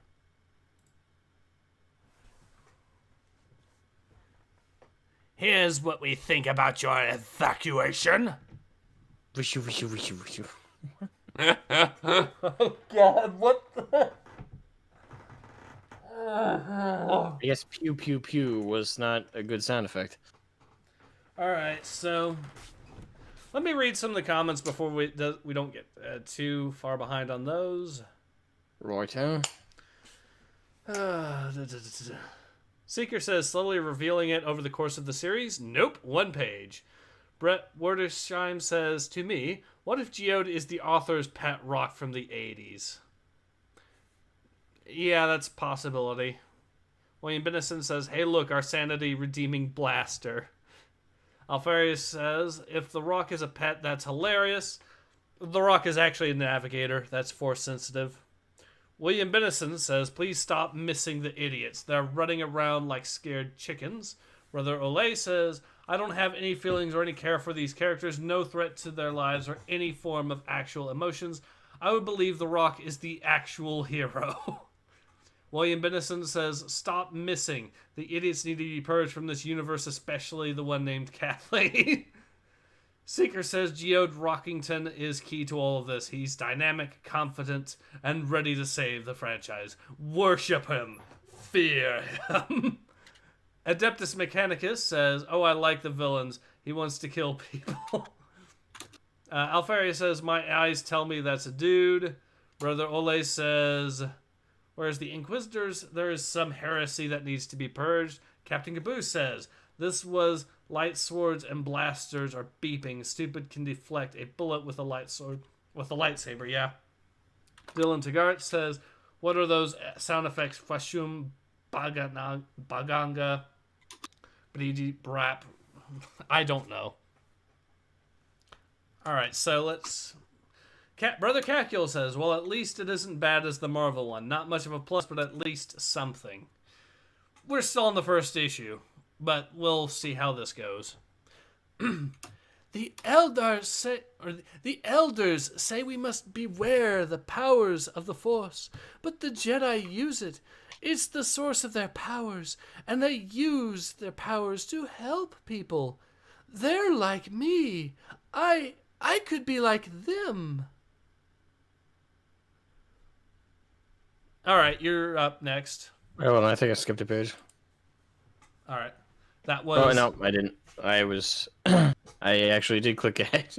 Here's what we think about your evacuation. Wishu, wishu, wishu, wishu. Oh god, what the... I guess pew pew pew was not a good sound effect. Alright, so... let me read some of the comments before we don't get too far behind on those. Righto. Seeker says, slowly revealing it over the course of the series? Nope, one page. Brett Werdersheim says, to me, what if Geode is the author's pet rock from the 80s? Yeah, that's a possibility. William Bennison says, hey look, our sanity redeeming blaster. Alfarius says, if the rock is a pet, that's hilarious. The rock is actually a navigator. That's force sensitive. William Bennison says, please stop missing the idiots. They're running around like scared chickens. Brother Olay says, I don't have any feelings or any care for these characters. No threat to their lives or any form of actual emotions. I would believe the rock is the actual hero. William Bennison says, stop missing. The idiots need to be purged from this universe, especially the one named Kathleen. Seeker says, Geode Rockington is key to all of this. He's dynamic, confident, and ready to save the franchise. Worship him. Fear him. Adeptus Mechanicus says, oh, I like the villains. He wants to kill people. Alfaria says, my eyes tell me that's a dude. Brother Ole says... whereas the Inquisitors, there is some heresy that needs to be purged. Captain Caboose says, this was light swords and blasters are beeping. Stupid can deflect a bullet with a lightsaber, yeah. Dylan Tagart says, what are those sound effects? Fashum, Baganga, Bridi, Brap. I don't know. Alright, so let's... Brother Cacule says, well, at least it isn't bad as the Marvel one. Not much of a plus, but at least something. We're still on the first issue, but we'll see how this goes. The elders say we must beware the powers of the Force, but the Jedi use it. It's the source of their powers, and they use their powers to help people. They're like me. I could be like them. All right, you're up next. Oh, well, I think I skipped a page. All right. That was... oh, no, I didn't. I was... I actually did click ahead.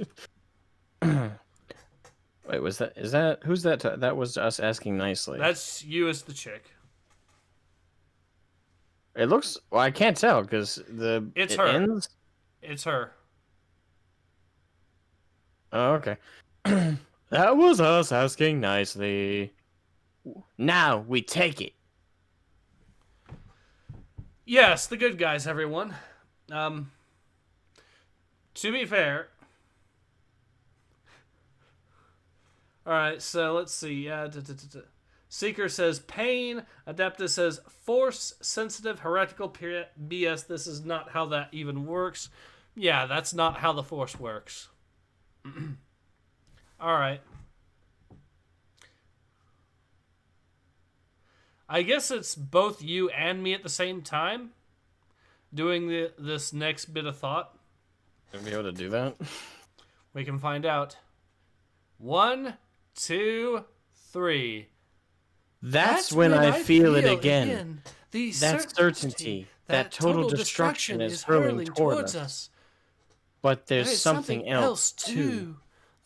Wait, was that... is that... who's that... that was us asking nicely. That's you as the chick. It looks... well, I can't tell, because It's it her. ends? It's her. Oh, okay. That was us asking nicely. Now we take it. Yes, the good guys, everyone. To be fair... Alright, so let's see. Seeker says pain. Adeptus says force, sensitive, heretical, BS. This is not how that even works. Yeah, that's not how the Force works. Alright. I guess it's both you and me at the same time doing this next bit of thought. Gonna be able to do that? We can find out. 1, 2, 3. That's when I feel it again. The That certainty. That total destruction is hurling toward us. But There there's is something else too.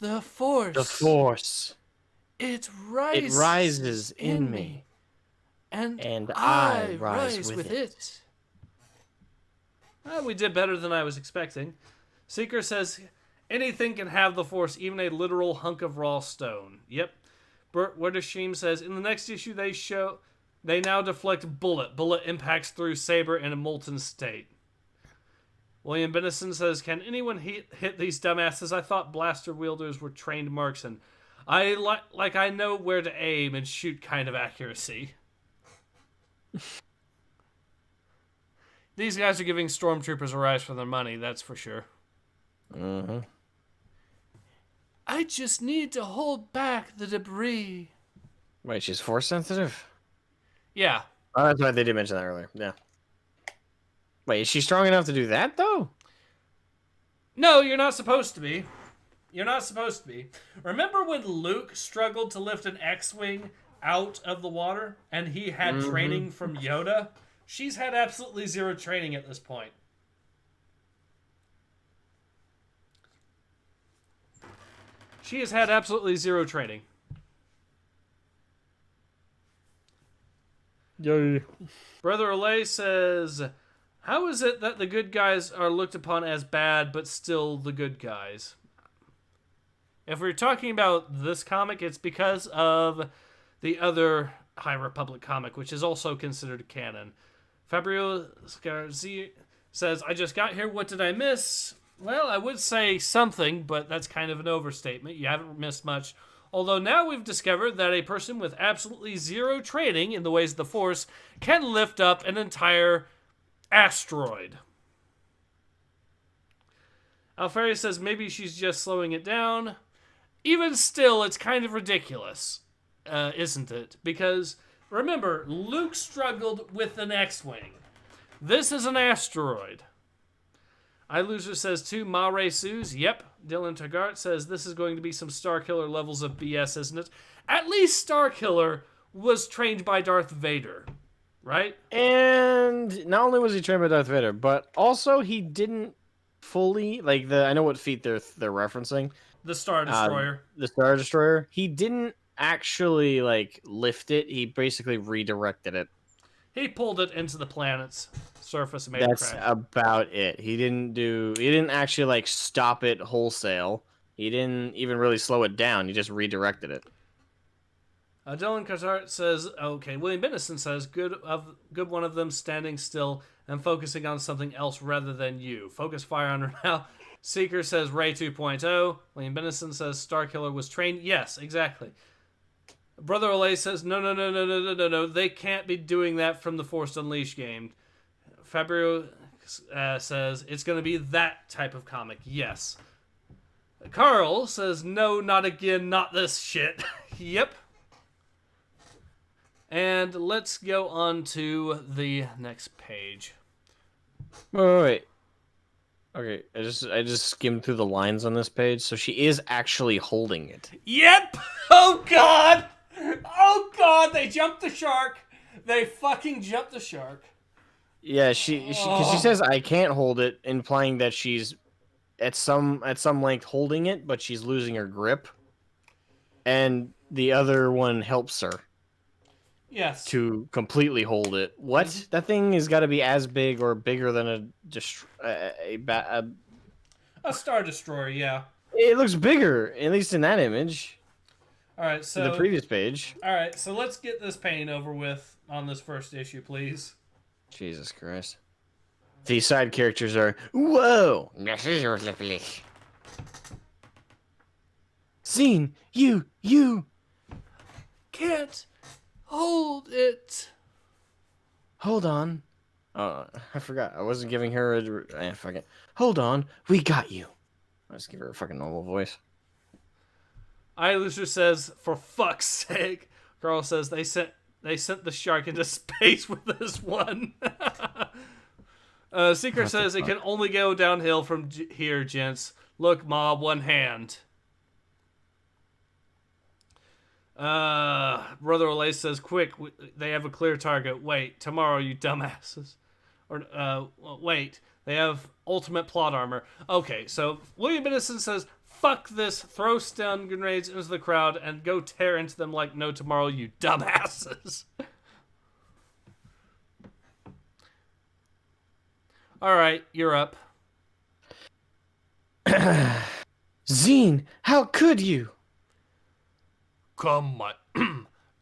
The The Force. Force. It It rises in me. me. And I I rise rise with with it. We did better than I was expecting. Seeker says, anything can have the Force, even a literal hunk of raw stone. Yep. Werdashim says, in the next issue they now deflect bullet. Bullet impacts through saber in a molten state. William Bennison says, can anyone hit these dumbasses? I thought blaster wielders were trained marksmen. I know where to aim and shoot kind of accuracy. These guys are giving stormtroopers a rise for their money, that's for sure. Mm-hmm. I just need to hold back the debris. Wait, she's Force sensitive? Yeah. Oh, that's right. They did mention that earlier. Yeah. Wait, is she strong enough to do that, though? No, you're not supposed to be. You're not supposed to be. Remember when Luke struggled to lift an X-Wing out of the water and he had training from Yoda? She's had absolutely zero training at this point. She has had absolutely zero training. Yay. Brother Olay says, how is it that the good guys are looked upon as bad but still the good guys? If we're talking about this comic, it's because of the other High Republic comic, which is also considered canon. Fabio Scarzi says, I just got here, what did I miss? Well, I would say something, but that's kind of an overstatement. You haven't missed much. Although now we've discovered that a person with absolutely zero training in the ways of the Force can lift up an entire asteroid. Alfari says maybe she's just slowing it down. Even still, it's kind of ridiculous, isn't it? Because, remember, Luke struggled with an X-Wing. This is an asteroid. iLoser says, too, Mare Sues. Yep. Dylan Taggart says, this is going to be some Starkiller levels of BS, isn't it? At least Starkiller was trained by Darth Vader, right? And not only was he trained by Darth Vader, but also he didn't fully, like, I know what feat they're referencing. The Star Destroyer. The Star Destroyer. He didn't actually, like, lift it. He basically redirected it. He pulled it into the planet's surface and made it That's crash. about it. He didn't actually, like, stop it wholesale. He didn't even really slow it down. He just redirected it. Dylan Cazart says, okay, William Bennison says, good one of them standing still and focusing on something else rather than you. Focus fire on her now. Seeker says Ray 2.0. William Bennison says Starkiller was trained. Yes, exactly. Brother Olay says, no. They can't be doing that from the Force Unleashed game. Fabio says, it's going to be that type of comic. Yes. Carl says, no, not again, not this shit. Yep. And let's go on to the next page. Wait. Okay, I just skimmed through the lines on this page, so she is actually holding it. Yep! Oh god! Oh god, they jumped the shark! They fucking jumped the shark. Yeah, she says I can't hold it, implying that she's at some length holding it, but she's losing her grip. And the other one helps her. Yes. To completely hold it. What? That thing has got to be as big or bigger than a Star Destroyer, yeah. It looks bigger, at least in that image. All right, so the previous page. All right, so let's get this pain over with on this first issue, please. Jesus Christ. These side characters are whoa. Scene, you can't hold it. Hold on. Oh, I forgot. I wasn't giving her a fucking. Hold on, we got you. I'll just give her a fucking normal voice. iLoser says, for fuck's sake. Carl says they sent the shark into space with this one. Secret says it can only go downhill from here, gents. Look, Ma, one hand. Brother Olay says, quick, they have a clear target. Wait, tomorrow, you dumbasses. Or wait, they have ultimate plot armor. Okay, so William Bennison says, "Fuck this! Throw stun grenades into the crowd and go tear into them like no tomorrow, you dumbasses." All right, you're up. Zine, how could you? Come,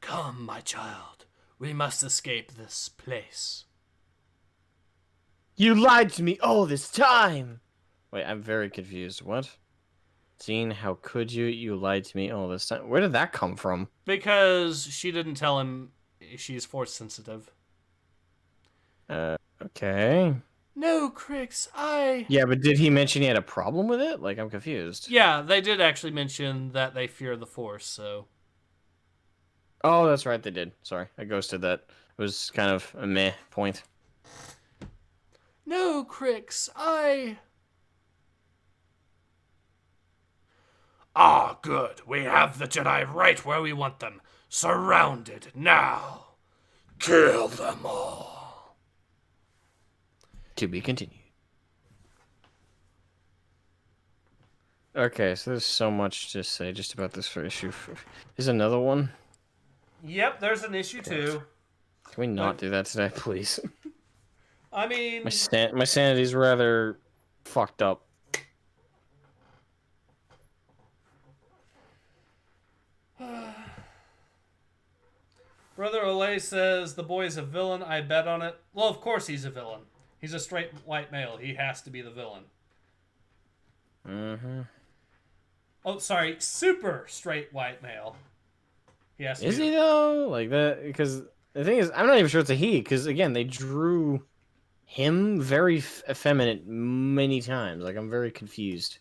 come, my child. We must escape this place. You lied to me all this time. Wait, I'm very confused. What? Zine, how could you? You lied to me all this time. Where did that come from? Because she didn't tell him she's force sensitive. Okay. No, Crix, I... Yeah, but did he mention he had a problem with it? Like, I'm confused. Yeah, they did actually mention that they fear the force, so... Oh, that's right, they did. Sorry, I ghosted that. It was kind of a meh point. No, Crix, I... Ah, good. We have the Jedi right where we want them. Surrounded now. Kill them all. To be continued. Okay, so there's so much to say just about this issue. There's another one. Yep, there's an issue too. Can we not do that today, please? I mean... My sanity's rather fucked up. Brother Olay says the boy is a villain. I bet on it. Well, of course he's a villain. He's a straight white male. He has to be the villain. Mm-hmm. Oh, sorry. Super straight white male. He has to Is be he though? Like that? Because the thing is, I'm not even sure it's a he. Because again, they drew him very effeminate many times. Like I'm very confused.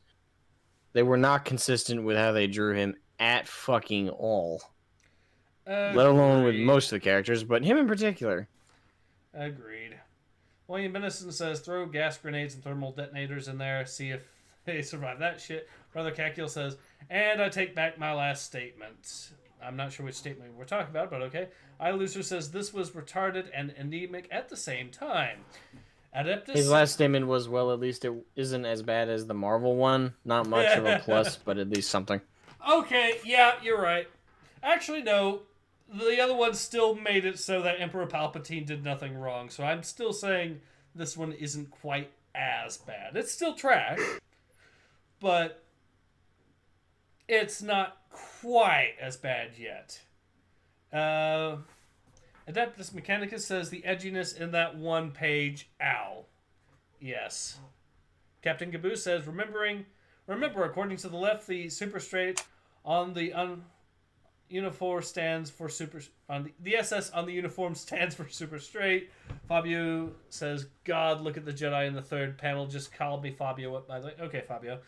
They were not consistent with how they drew him at fucking all. Let alone with most of the characters, but him in particular. Agreed. William Bennison says throw gas grenades and thermal detonators in there, see if they survive that shit. Brother Cakiel says, and I take back my last statement. I'm not sure which statement we're talking about, but okay. iLoser says this was retarded and anemic at the same time. Adeptus... His last statement was, well, at least it isn't as bad as the Marvel one. Not much of a plus, but at least something. Okay, yeah, you're right. Actually, no. The other one still made it so that Emperor Palpatine did nothing wrong, so I'm still saying this one isn't quite as bad. It's still trash, but it's not quite as bad yet. Adeptus Mechanicus says the edginess in that one page, ow. Yes. Captain Gaboo says, remember, according to the left, the super straight on the uniform stands for super... On the SS on the uniform stands for super straight. Fabio says, God, look at the Jedi in the third panel. Just call me Fabio up, by the way. Okay, Fabio.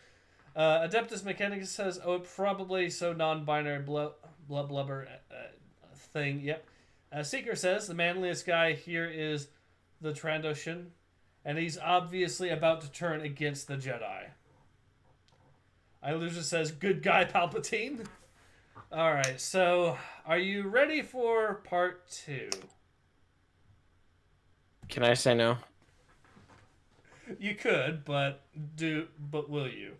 Adeptus Mechanicus says, oh, probably so non-binary blubber thing. Yep. Seeker says, the manliest guy here is the Trandoshan, and he's obviously about to turn against the Jedi. iLoser says, good guy, Palpatine. Alright, so are you ready for part 2? Can I say no? You could, but will you?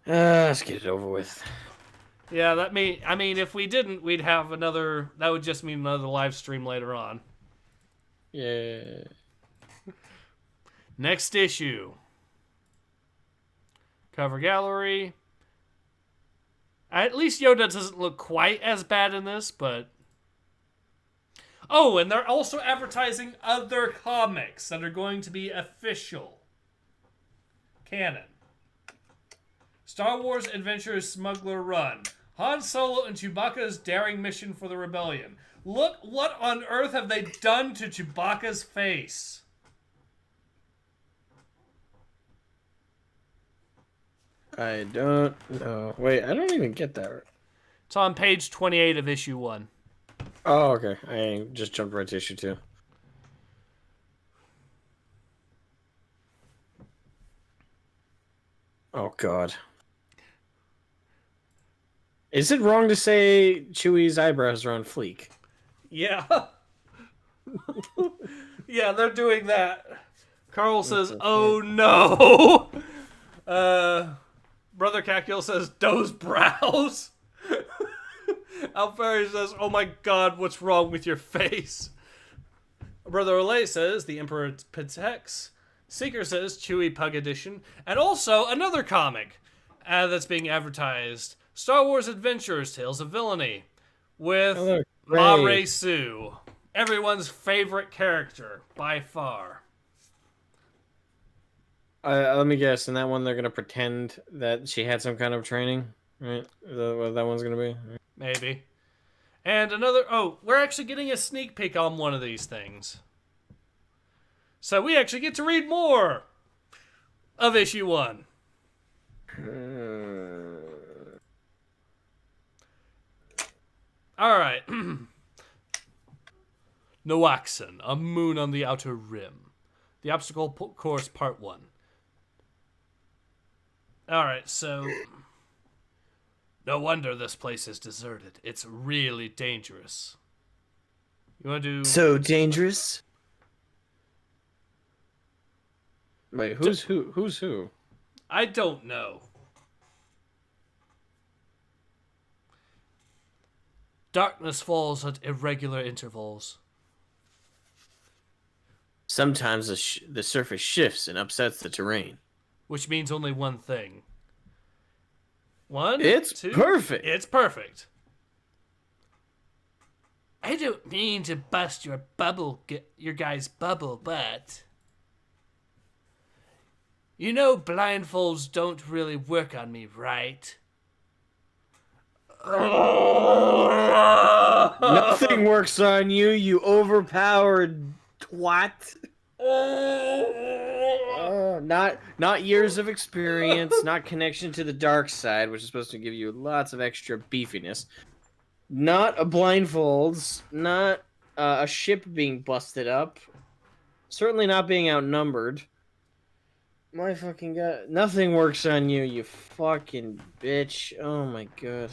Let's get it over with. Yeah, I mean, if we didn't, we'd have another... That would just mean another live stream later on. Yeah. Next issue. Cover gallery. At least Yoda doesn't look quite as bad in this, but... Oh, and they're also advertising other comics that are going to be official. Canon. Star Wars Adventures Smuggler Run. Han Solo and Chewbacca's daring mission for the rebellion. Look what on earth have they done to Chewbacca's face. I don't know. Wait, I don't even get that. It's on page 28 of issue 1. Oh, okay. I just jumped right to issue 2. Oh, God. Is it wrong to say Chewie's eyebrows are on fleek? Yeah. Yeah, they're doing that. Carl says, "Oh no." Brother Cacul says, "Those brows." Alfari says, "Oh my God, what's wrong with your face?" Brother Olay says, "The Emperor protects." Seeker says, "Chewy Pug Edition," and also another comic that's being advertised: Star Wars Adventures: Tales of Villainy, with Oh, Ma great. Rae Sue, everyone's favorite character by far. Let me guess. In that one, they're gonna pretend that she had some kind of training, right? Is that what that one's gonna be? Maybe. And another. Oh, we're actually getting a sneak peek on one of these things. So we actually get to read more of issue 1. Alright. Noaxon, a moon on the outer rim. The Obstacle Course, Part 1. Alright, so. No wonder this place is deserted. It's really dangerous. You want to do. So dangerous. Wait, who's who? Who's who? I don't know. Darkness falls at irregular intervals. Sometimes the surface shifts and upsets the terrain. Which means only one thing. One, It's two, perfect. It's perfect. I don't mean to bust your guy's bubble, but you know blindfolds don't really work on me, right? Nothing works on you, you overpowered twat. Not years of experience, not connection to the dark side, which is supposed to give you lots of extra beefiness. Not a blindfolds, not a ship being busted up. Certainly not being outnumbered. My fucking god. Nothing works on you, you fucking bitch. Oh my god.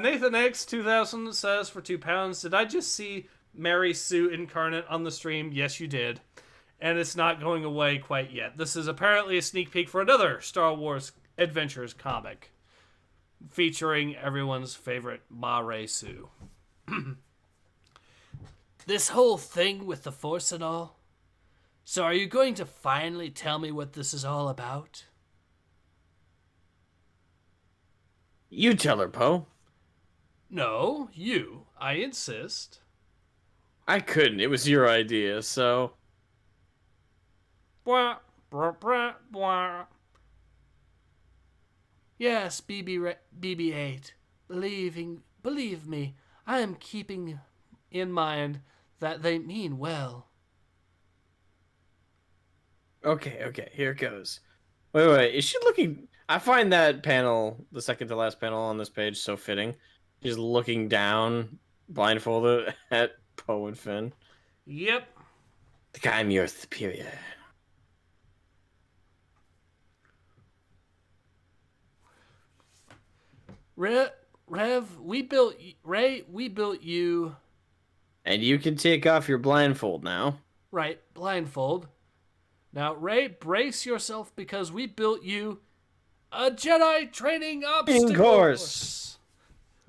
Nathan X 2000 says for £2, did I just see Mary Sue incarnate on the stream? Yes, you did. And it's not going away quite yet. This is apparently a sneak peek for another Star Wars Adventures comic featuring everyone's favorite Ma Rae Sue. This whole thing with the Force and all? So are you going to finally tell me what this is all about? You tell her, Poe. No, you. I insist. I couldn't. It was your idea, so. Blah, blah, blah, blah. Yes, BB-8. Believe me, I am keeping in mind that they mean well. Okay, here it goes. Wait, is she looking... I find that panel, the second to last panel on this page, so fitting. She's looking down, blindfolded, at Poe and Finn. Yep. Like, I'm your superior. Rev, we built you. And you can take off your blindfold now. Right, blindfold. Now, Ray, brace yourself because we built you a Jedi training obstacle course.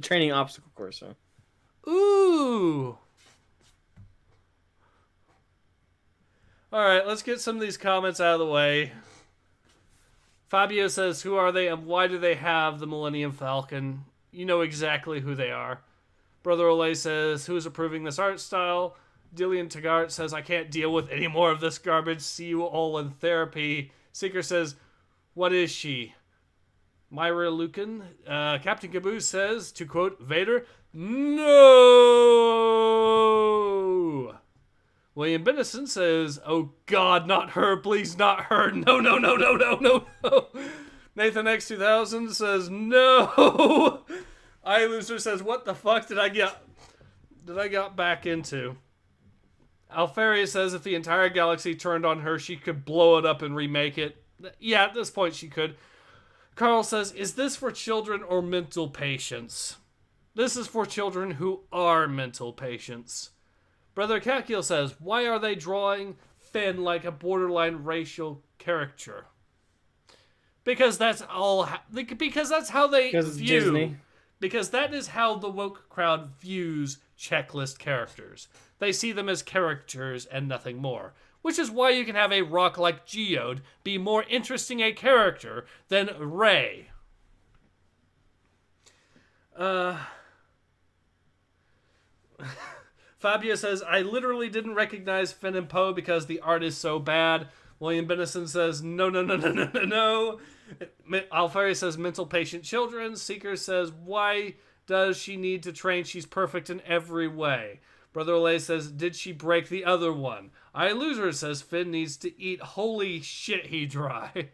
Training obstacle course, huh? Ooh. Alright, let's get some of these comments out of the way. Fabio says, who are they and why do they have the Millennium Falcon? You know exactly who they are. Brother Olay says, who is approving this art style? Dillian Taggart says, I can't deal with any more of this garbage. See you all in therapy. Seeker says, what is she? Myra Lucan. Captain Caboose says, to quote Vader, no! William Bennison says, oh God, not her, please not her. No. Nathan X 2000 says, no! iLoser says, what the fuck did I get back into? Alfaria says if the entire galaxy turned on her, she could blow it up and remake it. Yeah, at this point she could. Carl says, is this for children or mental patients? This is for children who are mental patients. Brother Calculus says, why are they drawing Finn like a borderline racial caricature? Because that's all. Because that's how they Because it's view. Disney. Because that is how the woke crowd views checklist characters. They see them as characters and nothing more. Which is why you can have a rock like Geode be more interesting a character than Rey. Fabio says, I literally didn't recognize Finn and Poe because the art is so bad. William Bennison says, no. Alfari says, mental patient children. Seeker says, why does she need to train? She's perfect in every way. Brother Olay says, did she break the other one? I Loser says, Finn needs to eat. Holy shit, he dry.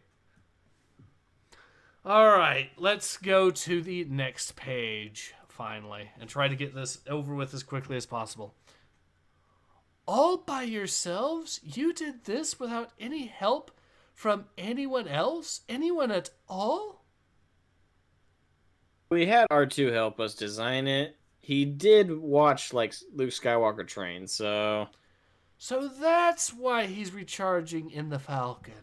Alright, let's go to the next page, finally, and try to get this over with as quickly as possible. All by yourselves? You did this without any help from anyone else? Anyone at all? We had R2 help us design it. He did watch, like, Luke Skywalker train, so... So that's why he's recharging in the Falcon.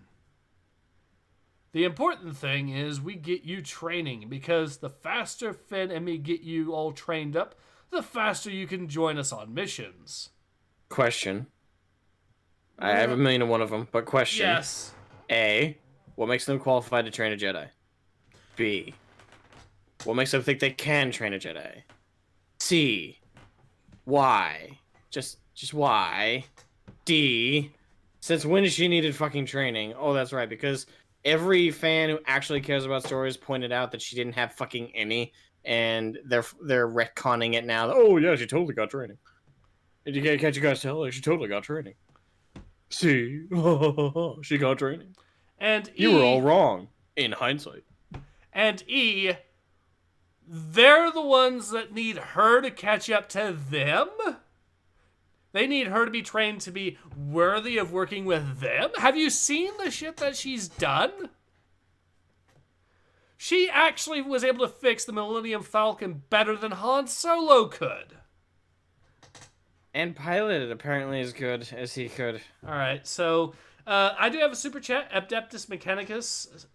The important thing is we get you training, because the faster Finn and me get you all trained up, the faster you can join us on missions. Question. I have 1,000,001 of them, but question. Yes. A, what makes them qualified to train a Jedi? B, what makes them think they can train a Jedi? C, why? Just why? D, since when has she needed fucking training? Oh, that's right, because every fan who actually cares about stories pointed out that she didn't have fucking any, and they're retconning it now. Oh yeah, she totally got training. Can't you guys tell? She totally got training. See, she got training. And you were all wrong in hindsight. And E, they're the ones that need her to catch up to them? They need her to be trained to be worthy of working with them? Have you seen the shit that she's done? She actually was able to fix the Millennium Falcon better than Han Solo could. And pilot it apparently as good as he could. Alright, so I do have a super chat. Adeptus Mechanicus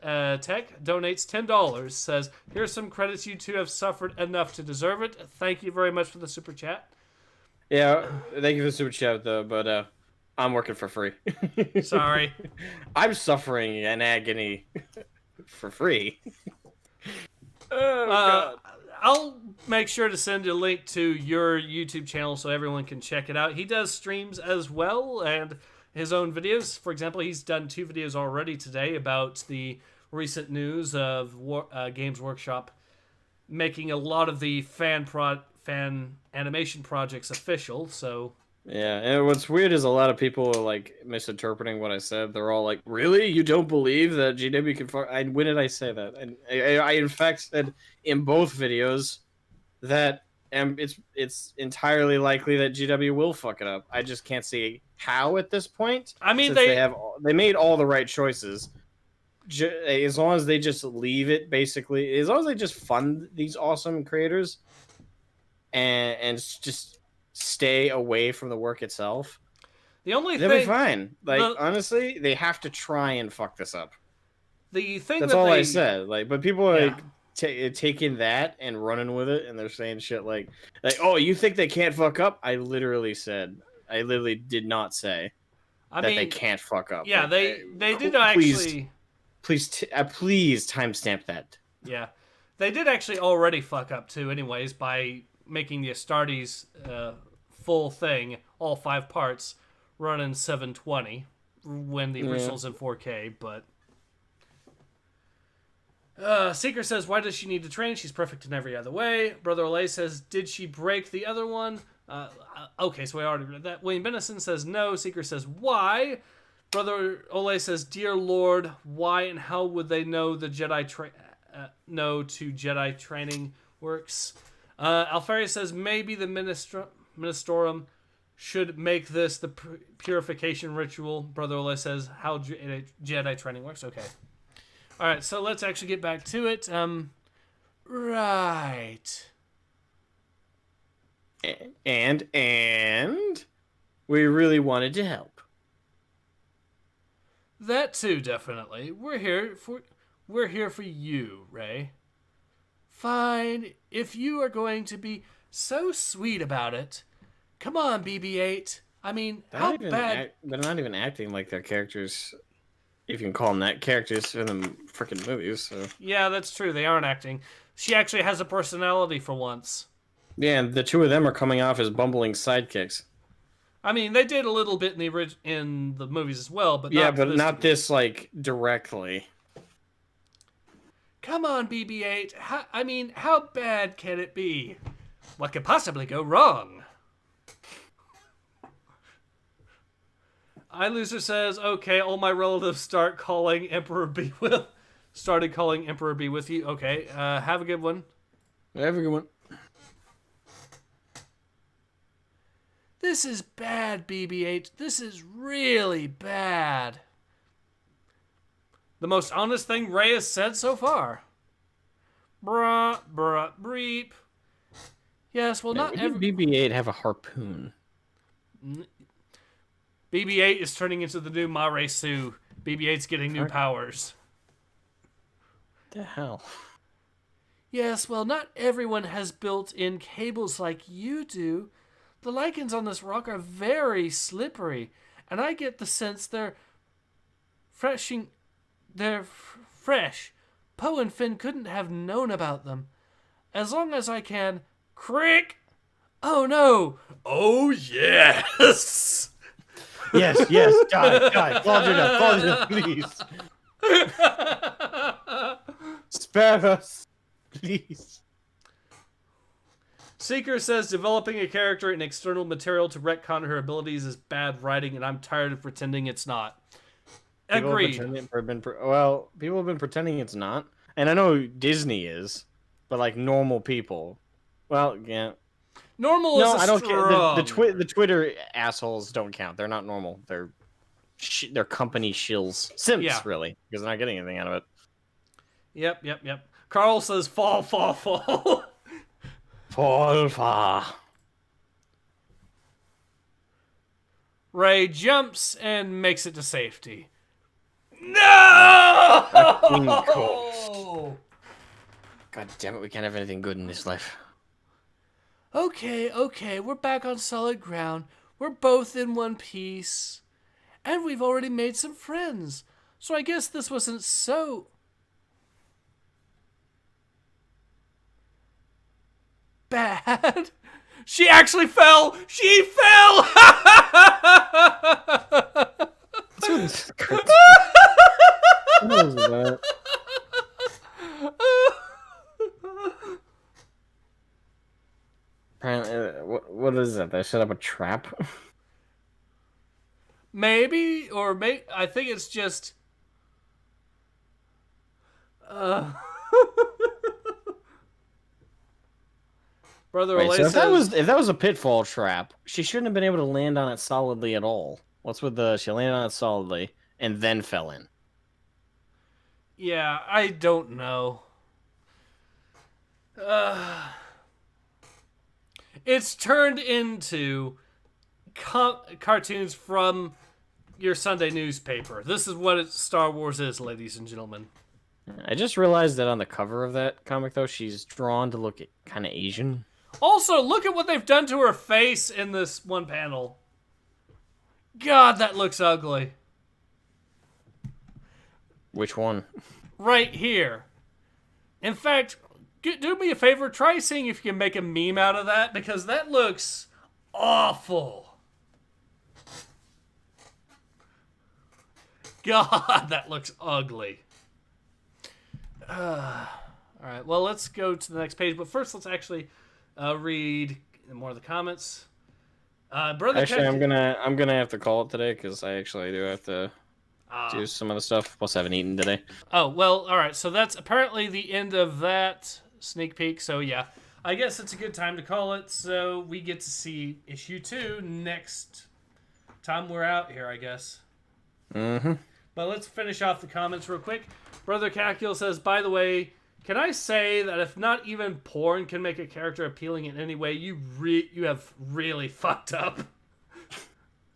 Tech donates $10. Says, here's some credits. You two have suffered enough to deserve it. Thank you very much for the super chat. Yeah, thank you for the super chat, though, but I'm working for free. Sorry. I'm suffering an agony for free. Oh, God. I'll make sure to send a link to your YouTube channel so everyone can check it out. He does streams as well and his own videos. For example, he's done 2 videos already today about the recent news of Games Workshop making a lot of the fan animation projects official. So yeah, and what's weird is a lot of people are like misinterpreting what I said. They're all like, "Really? You don't believe that GW can?" When did I say that? And I in fact said in both videos that it's entirely likely that GW will fuck it up. I just can't see how at this point. I mean, they made all the right choices. As long as they just leave it, basically, as long as they just fund these awesome creators and just stay away from the work itself, they'll be fine. Like, honestly, they have to try and fuck this up. The thing that's all I said. Like, but people are like taking that and running with it, and they're saying shit like, "Oh, you think they can't fuck up?" I literally did not say that they can't fuck up. Yeah, they did actually. Please timestamp that. Yeah, they did actually already fuck up too. Anyways, by making the Astartes full thing, all 5 parts, run in 720 when the original's in 4K. But Seeker says, why does she need to train? She's perfect in every other way. Brother Olay says, did she break the other one? Okay, so we already read that. William Bennison says no. Seeker says, why? Brother Olay says, dear Lord, why and how would they know the Jedi Jedi training works? Alfaria says, maybe the Ministorum should make this the purification ritual. Brother Olay says, how Jedi training works. Okay. Alright, so let's actually get back to it. Right. And We really wanted to help. That too, definitely. We're here for you, Ray. Fine, if you are going to be so sweet about it. Come on, BB-8. I mean, how bad? They're not even acting like their characters, if you can call them that, characters in the freaking movies. So. Yeah, that's true. They aren't acting. She actually has a personality for once. Yeah, and the two of them are coming off as bumbling sidekicks. I mean, they did a little bit in the movies as well, but yeah, not but not this like directly. Come on, BB-8. I mean, how bad can it be? What could possibly go wrong? iLoser says, okay, all my relatives started calling Emperor be with you. Okay, have a good one. Have a good one. This is bad, BB-8. This is really bad. The most honest thing Ray has said so far. Bruh, bruh, breep. Yes, well, not every... BB-8 have a harpoon? BB-8 is turning into the new Mare Sue. BB-8's getting new powers. The hell? Yes, well, not everyone has built-in cables like you do. The lichens on this rock are very slippery, and I get the sense they're fresh. Poe and Finn couldn't have known about them. As long as I can... Crick! Oh, no! Oh, yes! Yes, die, fall to death, please. Spare us, please. Seeker says developing a character in external material to retcon her abilities is bad writing, and I'm tired of pretending it's not. Agreed. People have been pretending it's not, and I know Disney is, but like normal people. Well, yeah. Normal is I don't care. The Twitter assholes don't count. They're not normal. They're company shills. Simps, really, because they're not getting anything out of it. Yep. Carl says fall. Fall far. Ray jumps and makes it to safety. No! God damn it, we can't have anything good in this life. Okay, we're back on solid ground. We're both in one piece. And we've already made some friends. So I guess this wasn't so... bad. She actually fell! She fell! What was that? What is that? They set up a trap? Maybe, or I think it's just... Brother Wait, Olay so says... if that was a pitfall trap, she shouldn't have been able to land on it solidly at all. What's with she landed on it solidly and then fell in? Yeah, I don't know. It's turned into cartoons from your Sunday newspaper. This is what Star Wars is, ladies and gentlemen. I just realized that on the cover of that comic, though, she's drawn to look kind of Asian. Also, look at what they've done to her face in this one panel. God, that looks ugly. Which one? Right here. In fact, do me a favor, try seeing if you can make a meme out of that, because that looks awful. God, that looks ugly. Alright, well, let's go to the next page, but first let's actually read more of the comments. Actually, I'm gonna have to call it today, because I actually do have to do some of the stuff. Plus, I haven't eaten today. Oh, well, alright, so that's apparently the end of that sneak peek, so yeah. I guess it's a good time to call it, so we get to see issue 2 next time we're out here, I guess. Mm-hmm. But let's finish off the comments real quick. Brother Kakil says, by the way, can I say that if not even porn can make a character appealing in any way, you have really fucked up.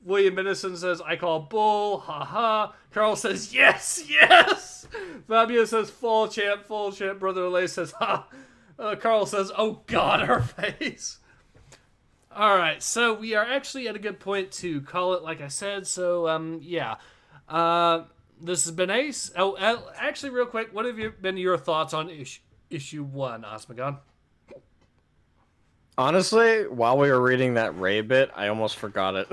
William Minison says, I call bull, haha. Carl says, yes, yes. Fabio says, full champ, full champ. Brother Olay says, ha. Carl says, oh God, her face. All right, so we are actually at a good point to call it, like I said. So, yeah. This has been Ace. Oh, actually, real quick, what have been your thoughts on issue 1, Asmogan? Honestly, while we were reading that Ray bit, I almost forgot it.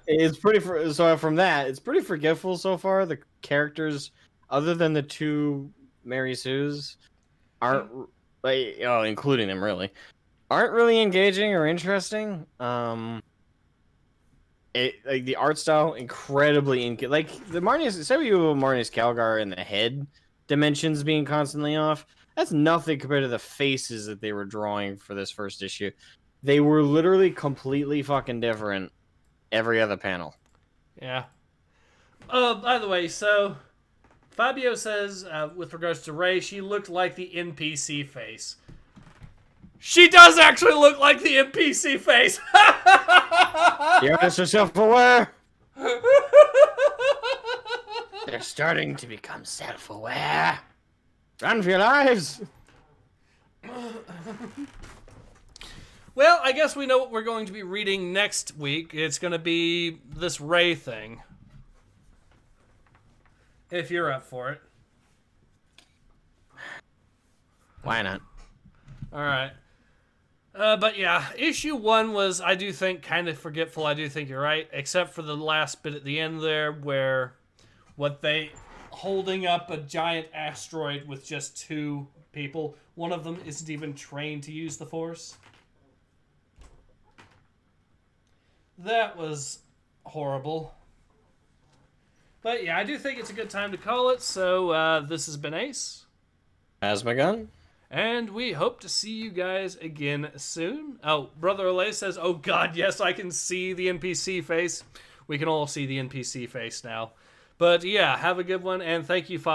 It's pretty so from that, it's pretty forgetful so far. The characters, other than the 2 Mary Sues, aren't like, including them really, aren't really engaging or interesting. Like the art style, incredibly like the Marnius. Say you have Marnius Calgar in the head dimensions being constantly off. That's nothing compared to the faces that they were drawing for this first issue. They were literally completely fucking different every other panel. Yeah. By the way, so Fabio says, with regards to Ray, she looked like the NPC face. She does actually look like the NPC face. The artists are self-aware. They're starting to become self-aware. Run for your lives. Well, I guess we know what we're going to be reading next week. It's going to be this Ray thing. If you're up for it. Why not? All right. But yeah, issue 1 was, I do think, kind of forgetful. I do think you're right, except for the last bit at the end there, where holding up a giant asteroid with just 2 people. One of them isn't even trained to use the Force. That was horrible. But yeah, I do think it's a good time to call it. So this has been Ace. Asmogan. And we hope to see you guys again soon. Oh, Brother Olay says, oh God, yes, I can see the NPC face. We can all see the NPC face now. But yeah, have a good one, and thank you, Fabio.